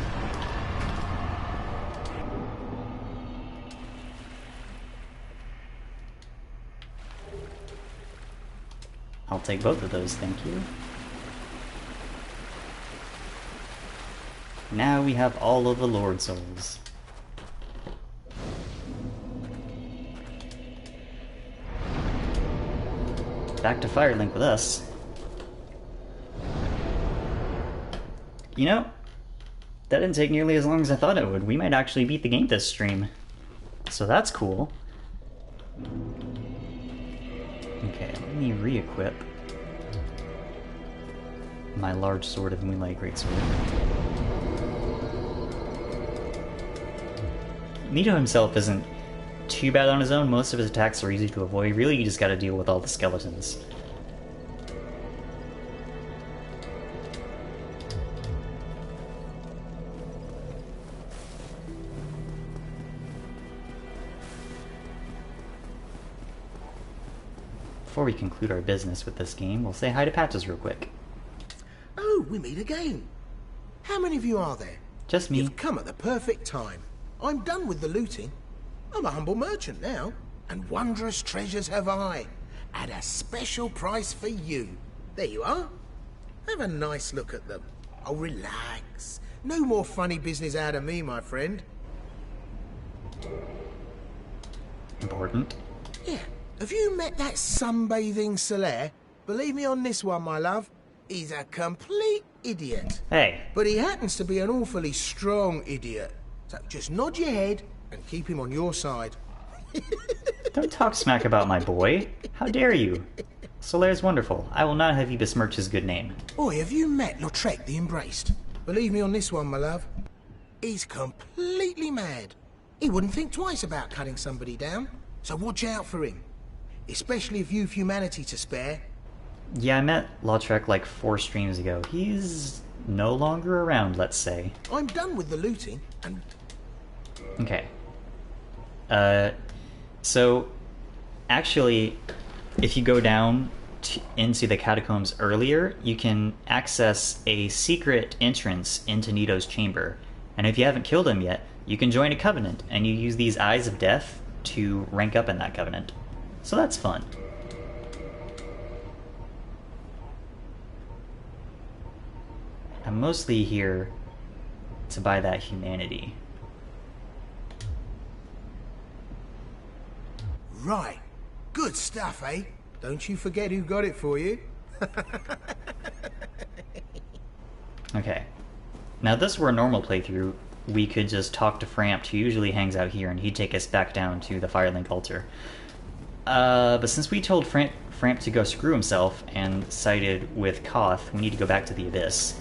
I'll take both of those, thank you. Now we have all of the Lord Souls. Back to Firelink with us. You know, that didn't take nearly as long as I thought it would. We might actually beat the game this stream. So that's cool. Okay, let me re-equip my large sword of Moonlight Greatsword. Nito himself isn't too bad on his own. Most of his attacks are easy to avoid. Really, you just gotta deal with all the skeletons. Before we conclude our business with this game, we'll say hi to Patches real quick. Oh, we meet again. How many of you are there? Just me. You've come at the perfect time. I'm done with the looting. I'm a humble merchant now, and wondrous treasures have I, at a special price for you. There you are. Have a nice look at them. Oh, relax. No more funny business out of me, my friend. Important. Yeah. Have you met that sunbathing Solaire? Believe me on this one, my love. He's a complete idiot. Hey. But he happens to be an awfully strong idiot. So just nod your head and keep him on your side. Don't talk smack about my boy. How dare you? Solaire's wonderful. I will not have you besmirch his good name. Oi, have you met Lautrec the Embraced? Believe me on this one, my love. He's completely mad. He wouldn't think twice about cutting somebody down. So watch out for him. Especially if you've humanity to spare. Yeah, I met Lautrec like 4 streams ago. He's no longer around, let's say. I'm done with the looting, and... Okay. So, actually, if you go down into the Catacombs earlier, you can access a secret entrance into Nito's chamber. And if you haven't killed him yet, you can join a covenant, and you use these Eyes of Death to rank up in that covenant. So that's fun. I'm mostly here to buy that humanity. Right. Good stuff, eh? Don't you forget who got it for you. Okay. Now, if this were a normal playthrough, we could just talk to Frampt, who usually hangs out here, and he'd take us back down to the Firelink altar. But since we told Frampt to go screw himself and sided with Koth, we need to go back to the Abyss.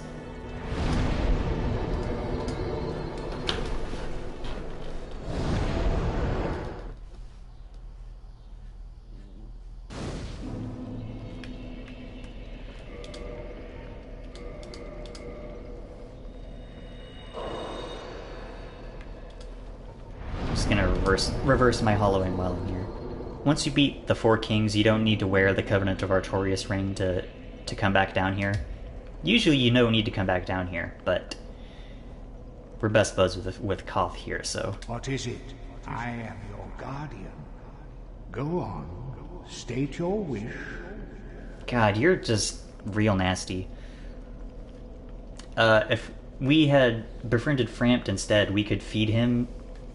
Just gonna reverse my hollowing while I'm here. Once you beat the 4 kings, you don't need to wear the Covenant of Artorias ring to come back down here. Usually you don't need to come back down here, but we're best buds with Koth here, so... What is it? I am your guardian. Go on. State your wish. God, you're just real nasty. If we had befriended Frampt instead, we could feed him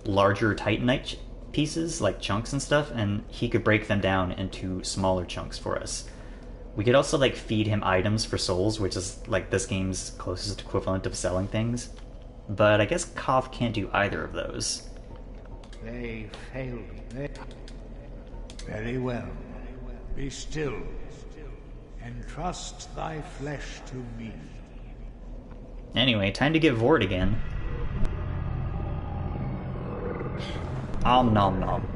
larger Titanite pieces, like chunks and stuff, and he could break them down into smaller chunks for us. We could also, like, feed him items for souls, which is, like, this game's closest equivalent of selling things. But I guess Koth can't do either of those. They failed me. Very well. Be still. Entrust thy flesh to me. Anyway, time to get Vord again. Om nom nom.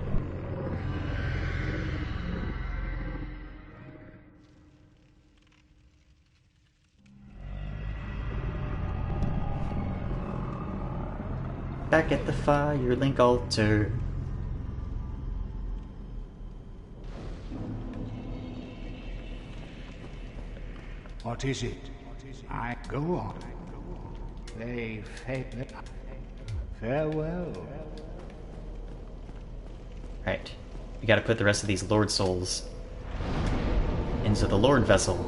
Back at the Firelink altar. What is it? I go on. They failed. Farewell. Right. We gotta put the rest of these Lord Souls into the Lord vessel.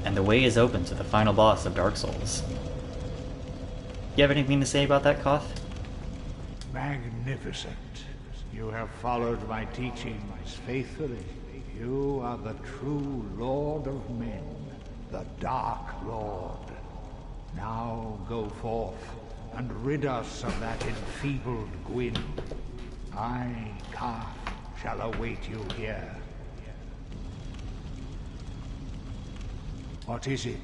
And the way is open to the final boss of Dark Souls. You have anything to say about that, Koth? Magnificent. You have followed my teachings faithfully. You are the true Lord of Men, the Dark Lord. Now go forth and rid us of that enfeebled Gwyn. I, Koth, shall await you here. What is it?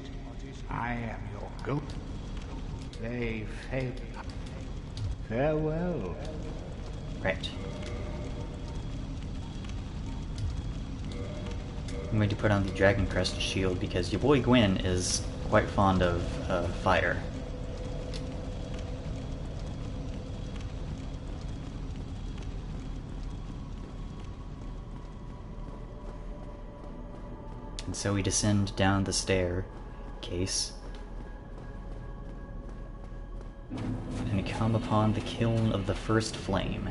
I am your goat. They fail. Farewell. Right. I'm going to put on the Dragon Crest shield because your boy Gwyn is quite fond of fire. And so we descend down the staircase and come upon the Kiln of the First Flame.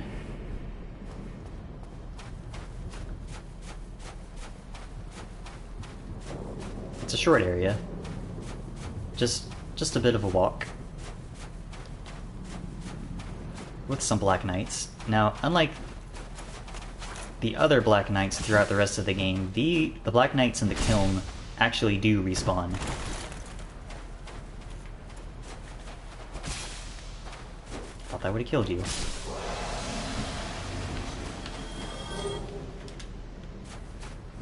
It's a short area, just a bit of a walk, with some Black Knights. Now, unlike the other Black Knights throughout the rest of the game, the Black Knights in the Kiln actually do respawn. Thought that would have killed you.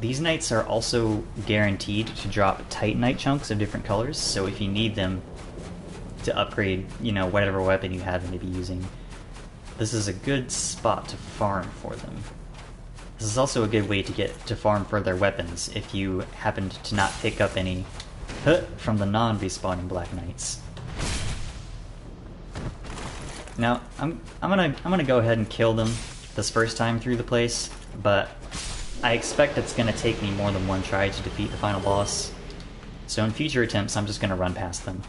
These knights are also guaranteed to drop Titanite chunks of different colors, so if you need them to upgrade, you know, whatever weapon you happen to be using, this is a good spot to farm for them. This is also a good way to farm for their weapons if you happened to not pick up any from the non-respawning Black Knights. Now, I'm gonna go ahead and kill them this first time through the place, but I expect it's gonna take me more than one try to defeat the final boss. So in future attempts, I'm just gonna run past them.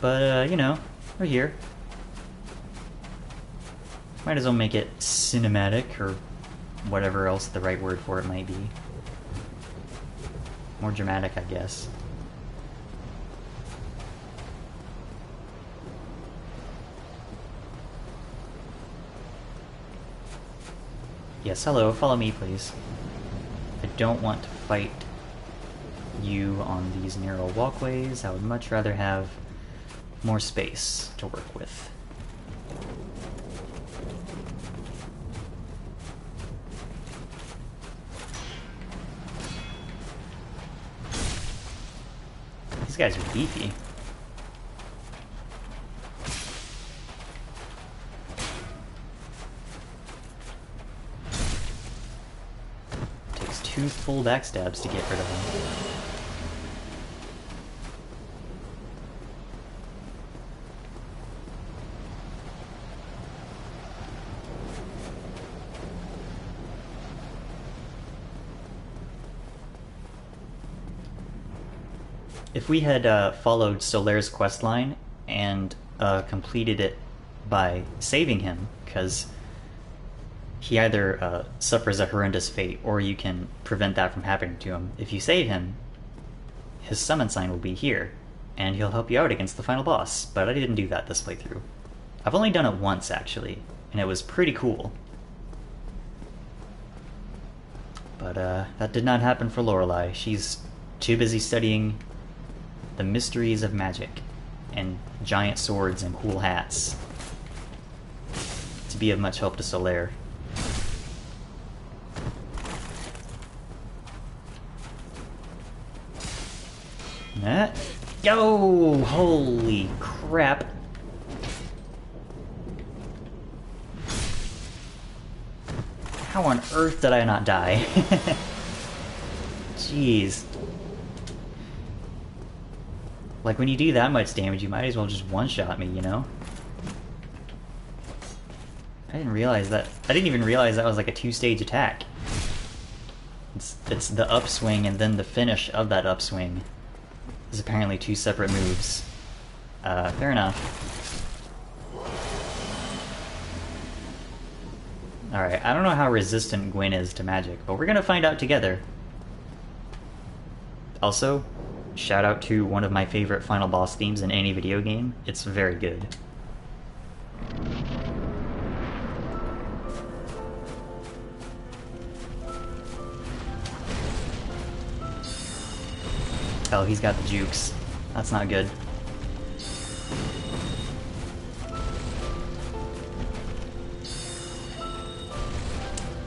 But you know, we're here. Might as well make it cinematic, or whatever else the right word for it might be. More dramatic, I guess. Yes, hello, follow me, please. I don't want to fight you on these narrow walkways. I would much rather have more space to work with. These guys are beefy. Takes 2 full backstabs to get rid of them. If we had followed Solaire's questline and completed it by saving him, because he either suffers a horrendous fate or you can prevent that from happening to him. If you save him, his summon sign will be here, and he'll help you out against the final boss, but I didn't do that this playthrough. I've only done it once, actually, and it was pretty cool. But that did not happen for Lorelei. She's too busy studying the mysteries of magic and giant swords and cool hats to be of much help to Solaire. Go! Holy crap. How on earth did I not die? Jeez. Like, when you do that much damage, you might as well just one-shot me, you know? I didn't realize that. I didn't even realize that was like a two-stage attack. It's the upswing and then the finish of that upswing is apparently two separate moves. Fair enough. Alright, I don't know how resistant Gwyn is to magic, but we're gonna find out together. Also, shout out to one of my favorite final boss themes in any video game. It's very good. Oh, he's got the jukes. That's not good.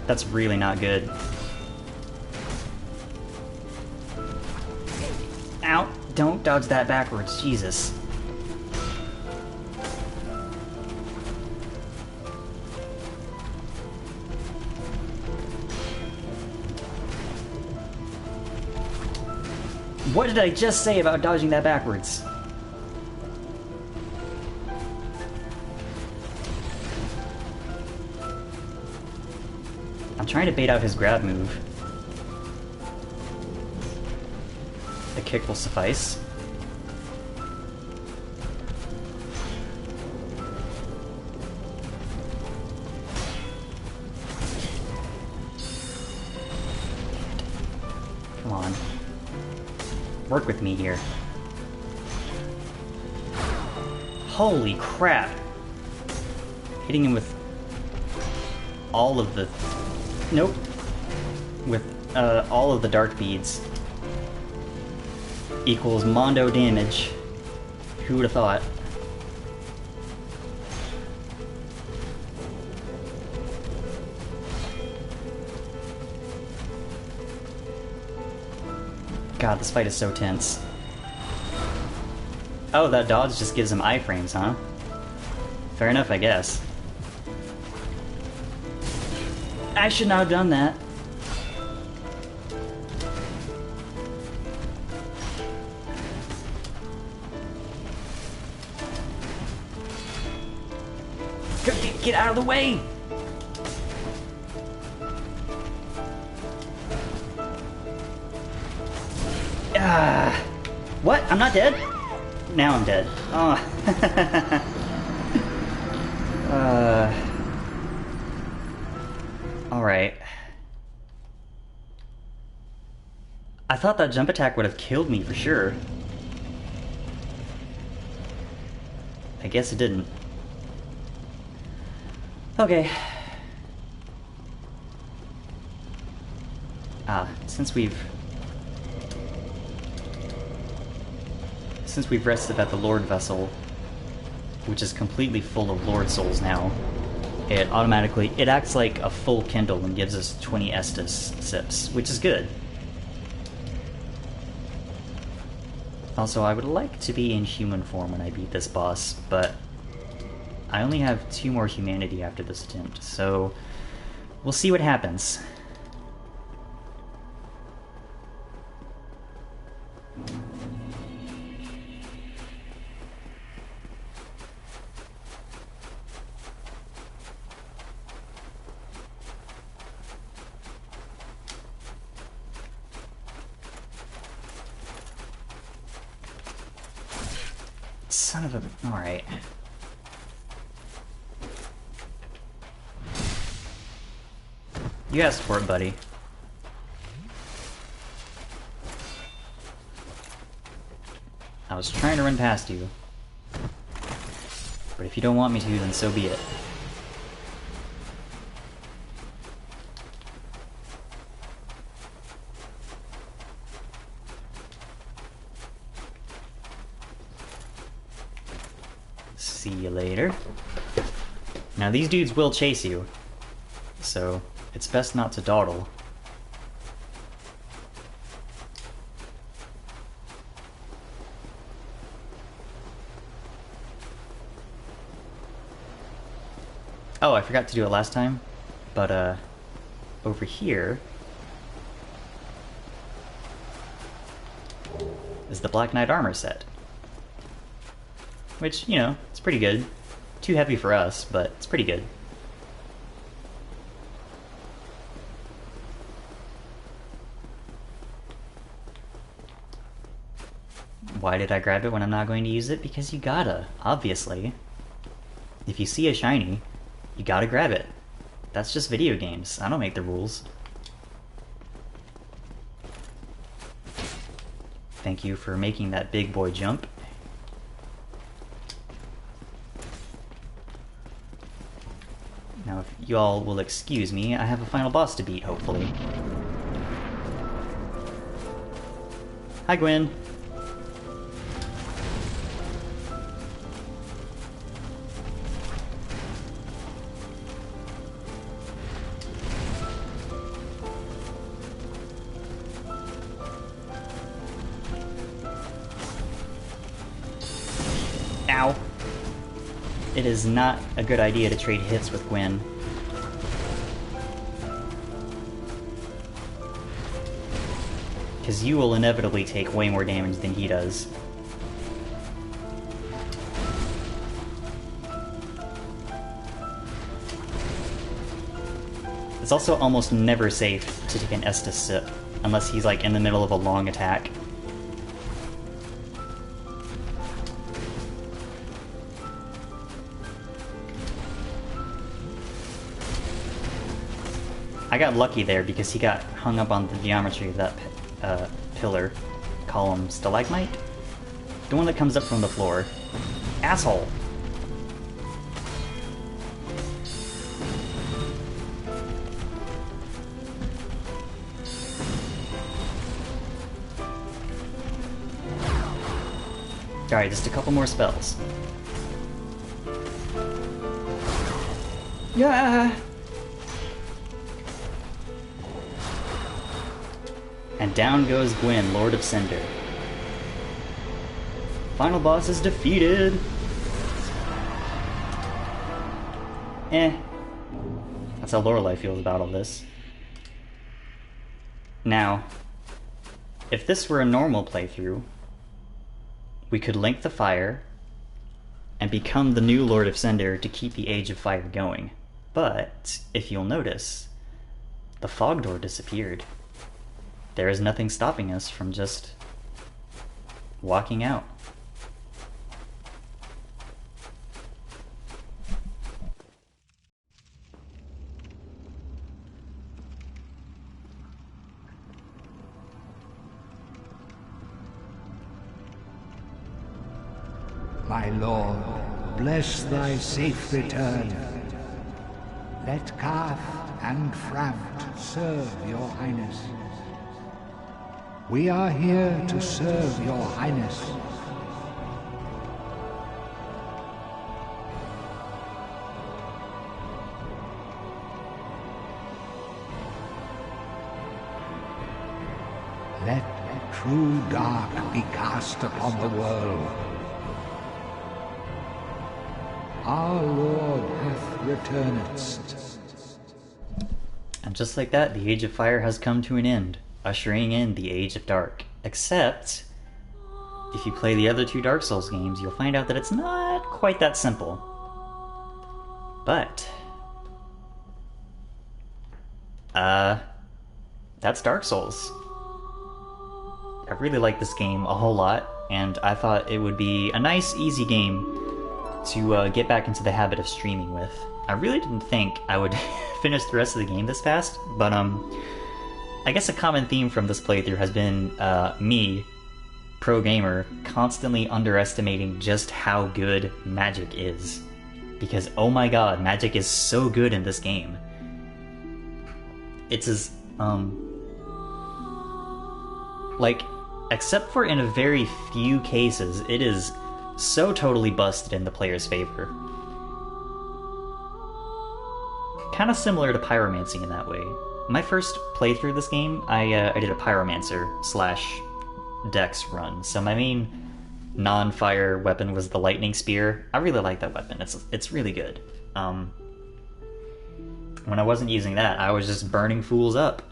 That's really not good. Ow! Don't dodge that backwards, Jesus. What did I just say about dodging that backwards? I'm trying to bait out his grab move. The kick will suffice. Come on. Work with me here. Holy crap! Hitting him with all of the... Nope. With all of the dark beads equals mondo damage. Who would have thought? God, this fight is so tense. Oh, that dodge just gives him iframes, huh? Fair enough, I guess. I should not have done that. Get out of the way! What? I'm not dead? Now I'm dead. Oh. Alright. I thought that jump attack would have killed me for sure. I guess it didn't. Okay. Since we've rested at the Lord Vessel, which is completely full of Lord Souls now, it acts like a full Kindle and gives us 20 Estus sips, which is good. Also, I would like to be in human form when I beat this boss, but I only have 2 more humanity after this attempt, so we'll see what happens. Son of a... Alright. You asked for it, buddy. I was trying to run past you. But if you don't want me to, then so be it. See you later. Now these dudes will chase you, so it's best not to dawdle. Oh, I forgot to do it last time, but over here is the Black Knight armor set. Which, you know, it's pretty good. Too heavy for us, but it's pretty good. Why did I grab it when I'm not going to use it? Because you gotta, obviously. If you see a shiny, you gotta grab it. That's just video games. I don't make the rules. Thank you for making that big boy jump. Now, if you all will excuse me, I have a final boss to beat, hopefully. Hi, Gwyn. Ow. It is not a good idea to trade hits with Gwyn. Because you will inevitably take way more damage than he does. It's also almost never safe to take an Estus sip, unless he's like in the middle of a long attack. I got lucky there because he got hung up on the geometry of that pillar. Column stalagmite? The one that comes up from the floor. Asshole! Alright, just a couple more spells. Yeah! And down goes Gwyn, Lord of Cinder. Final boss is defeated! That's how Lorelei feels about all this. Now, if this were a normal playthrough, we could link the fire and become the new Lord of Cinder to keep the Age of Fire going. But, if you'll notice, the fog door disappeared. There is nothing stopping us from just walking out. My lord, bless thy safe return. Let Kath and Framt serve your highness. We are here to serve your highness. Let true dark be cast upon the world. Our Lord hath returned. And just like that, the Age of Fire has come to an end, ushering in the Age of Dark. Except, if you play the other two Dark Souls games, you'll find out that it's not quite that simple. But, that's Dark Souls. I really like this game a whole lot, and I thought it would be a nice, easy game to get back into the habit of streaming with. I really didn't think I would finish the rest of the game this fast, but I guess a common theme from this playthrough has been me, pro gamer, constantly underestimating just how good magic is. Because oh my god, magic is so good in this game. It's as, like, except for in a very few cases, it is so totally busted in the player's favor. Kinda similar to pyromancy in that way. My first playthrough of this game, I did a pyromancer / dex run, so my main non-fire weapon was the lightning spear. I really like that weapon, it's really good. When I wasn't using that, I was just burning fools up.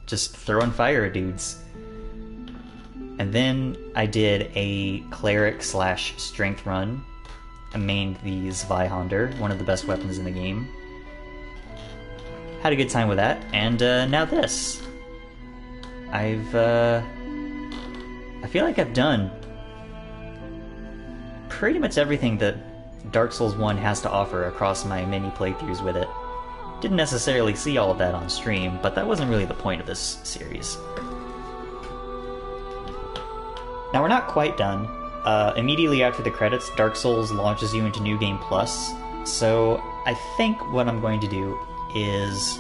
Just throwing fire at dudes. And then I did a cleric / strength run. I mained the Zweihander, one of the best weapons in the game. Had a good time with that, and now this. I feel like I've done pretty much everything that Dark Souls 1 has to offer across my many playthroughs with it. Didn't necessarily see all of that on stream, but that wasn't really the point of this series. Now we're not quite done. Immediately after the credits, Dark Souls launches you into New Game Plus, so I think what I'm going to do is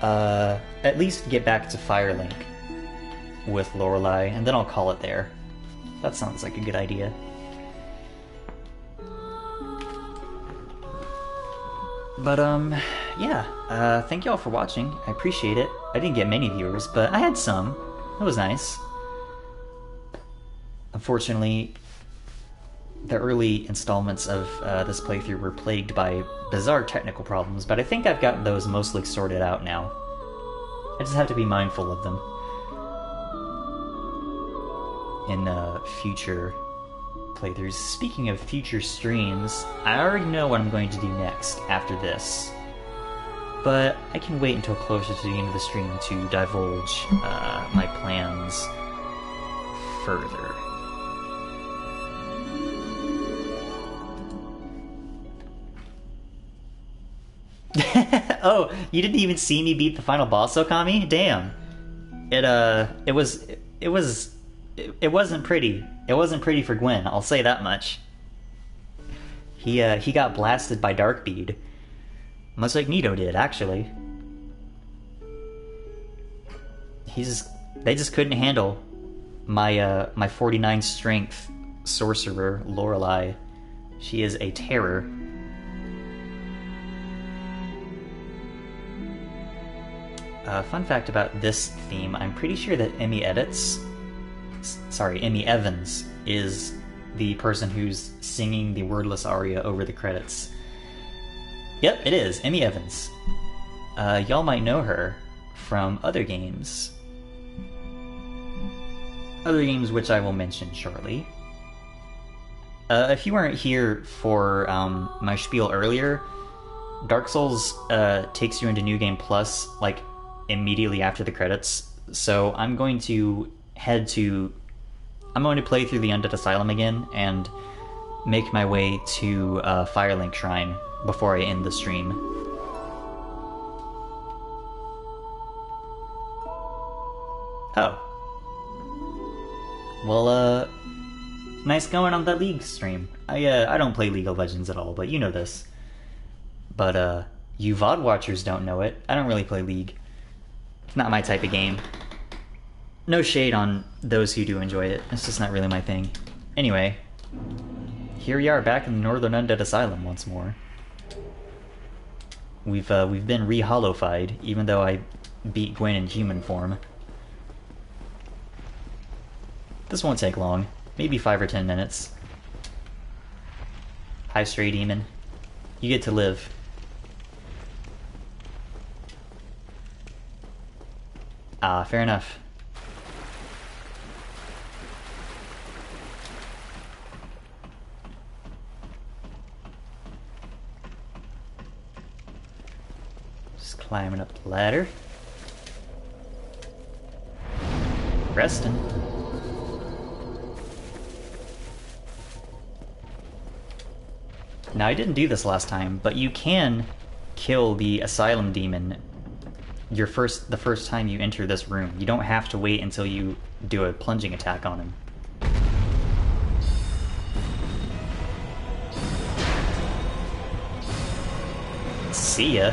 at least get back to Firelink with Lorelei, and then I'll call it there. That sounds like a good idea. But, yeah, thank y'all for watching. I appreciate it. I didn't get many viewers, but I had some. That was nice. Unfortunately, the early installments of this playthrough were plagued by bizarre technical problems, but I think I've gotten those mostly sorted out now. I just have to be mindful of them in future playthroughs. Speaking of future streams, I already know what I'm going to do next after this, but I can wait until closer to the end of the stream to divulge my plans further. Oh, you didn't even see me beat the final boss, Okami? Damn. It wasn't pretty. It wasn't pretty for Gwyn, I'll say that much. He got blasted by Darkbead. Much like Nito did, actually. They just couldn't handle my 49 strength sorcerer, Lorelei. She is a terror. Fun fact about this theme, I'm pretty sure that Emmy Evans is the person who's singing the wordless aria over the credits. Yep, it is, Emmy Evans. Y'all might know her from other games. Other games which I will mention shortly. If you weren't here for my spiel earlier, Dark Souls takes you into New Game Plus, like, immediately after the credits, so I'm going to play through the Undead Asylum again and make my way to Firelink Shrine before I end the stream. Oh. Well, nice going on that League stream. I don't play League of Legends at all, but you know this. But, you VOD watchers don't know it. I don't really play League. It's not my type of game. No shade on those who do enjoy it. It's just not really my thing. Anyway, here we are back in the Northern Undead Asylum once more. We've been re-hollowified, even though I beat Gwyn in human form. This won't take long. Maybe 5 or 10 minutes. Hi, Stray Demon. You get to live. Ah, fair enough. Just climbing up the ladder. Resting. Now, I didn't do this last time, but you can kill the Asylum Demon the first time you enter this room. You don't have to wait until you do a plunging attack on him. See ya.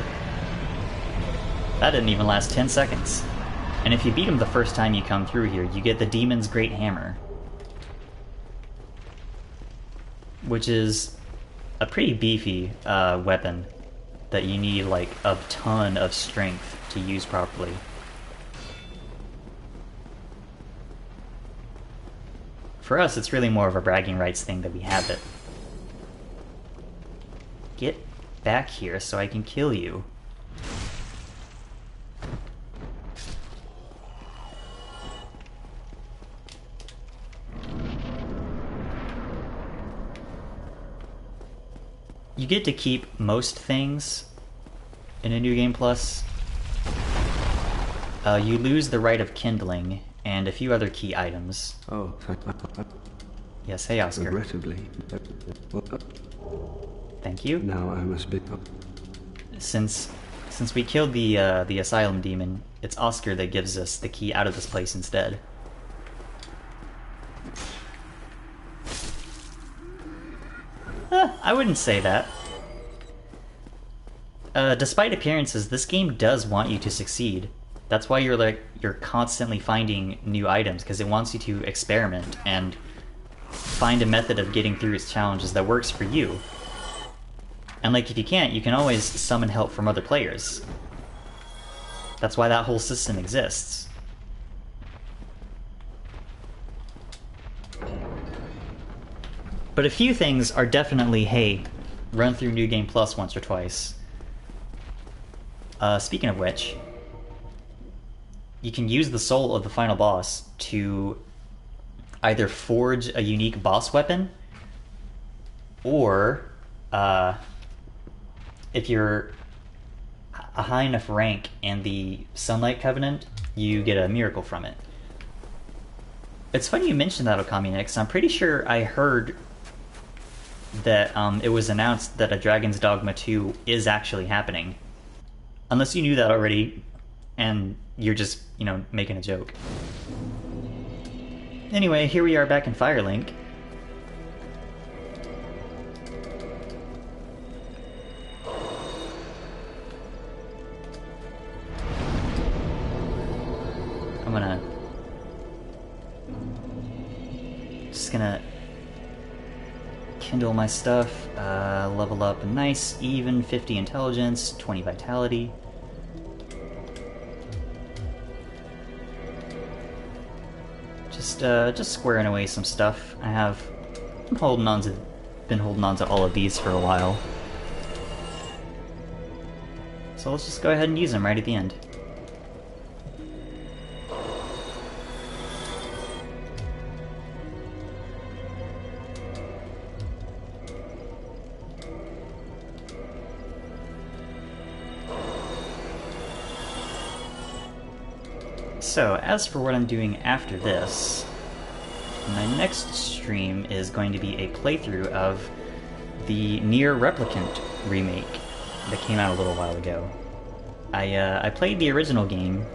That didn't even last 10 seconds. And if you beat him the first time you come through here, you get the Demon's Great Hammer, which is a pretty beefy weapon that you need like a ton of strength to use properly. For us, it's really more of a bragging rights thing that we have it. Get back here so I can kill you. you get to keep most things in a New Game Plus. You lose the right of kindling and a few other key items. Oh, Yes, hey Oscar. regrettably. Thank you. Now I must be. Since we killed the Asylum demon, it's Oscar that gives us the key out of this place instead. I wouldn't say that. Despite appearances, this game does want you to succeed. That's why you're constantly finding new items, because it wants you to experiment and find a method of getting through its challenges that works for you. And like, if you can't, you can always summon help from other players. That's why that whole system exists. But a few things are definitely, hey, run through New Game Plus once or twice. Speaking of which, you can use the soul of the final boss to either forge a unique boss weapon, or if you're a high enough rank in the Sunlight Covenant, you get a miracle from it. It's funny you mentioned that, Okamunix. I'm pretty sure I heard that it was announced that a Dragon's Dogma 2 is actually happening. Unless you knew that already, and you're just, you know, making a joke. Anyway, here we are back in Firelink. Just gonna kindle my stuff, level up a nice even 50 intelligence, 20 vitality. Just squaring away some stuff. been holding on to all of these for a while. So let's just go ahead and use them right at the end. So, as for what I'm doing after this, my next stream is going to be a playthrough of the Nier Replicant remake that came out a little while ago. I played the original game,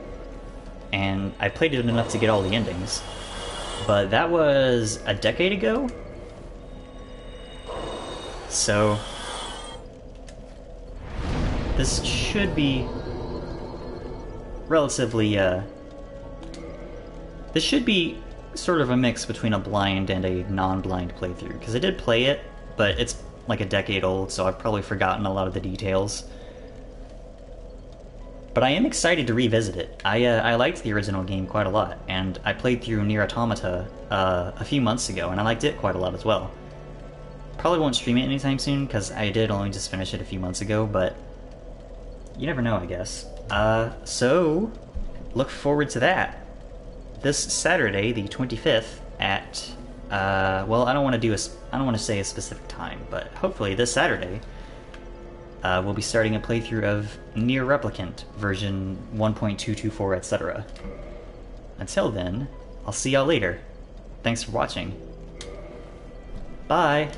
and I played it enough to get all the endings, but that was a decade ago? So, this should be relatively, this should be sort of a mix between a blind and a non-blind playthrough, because I did play it, but it's like a decade old, so I've probably forgotten a lot of the details. But I am excited to revisit it. I liked the original game quite a lot, and I played through Nier Automata a few months ago, and I liked it quite a lot as well. Probably won't stream it anytime soon, because I did only just finish it a few months ago, but you never know, I guess. So, look forward to that. This Saturday, the 25th, at, well, I don't want to say a specific time, but hopefully this Saturday, we'll be starting a playthrough of Nier Replicant, version 1.224, etc. Until then, I'll see y'all later. Thanks for watching. Bye!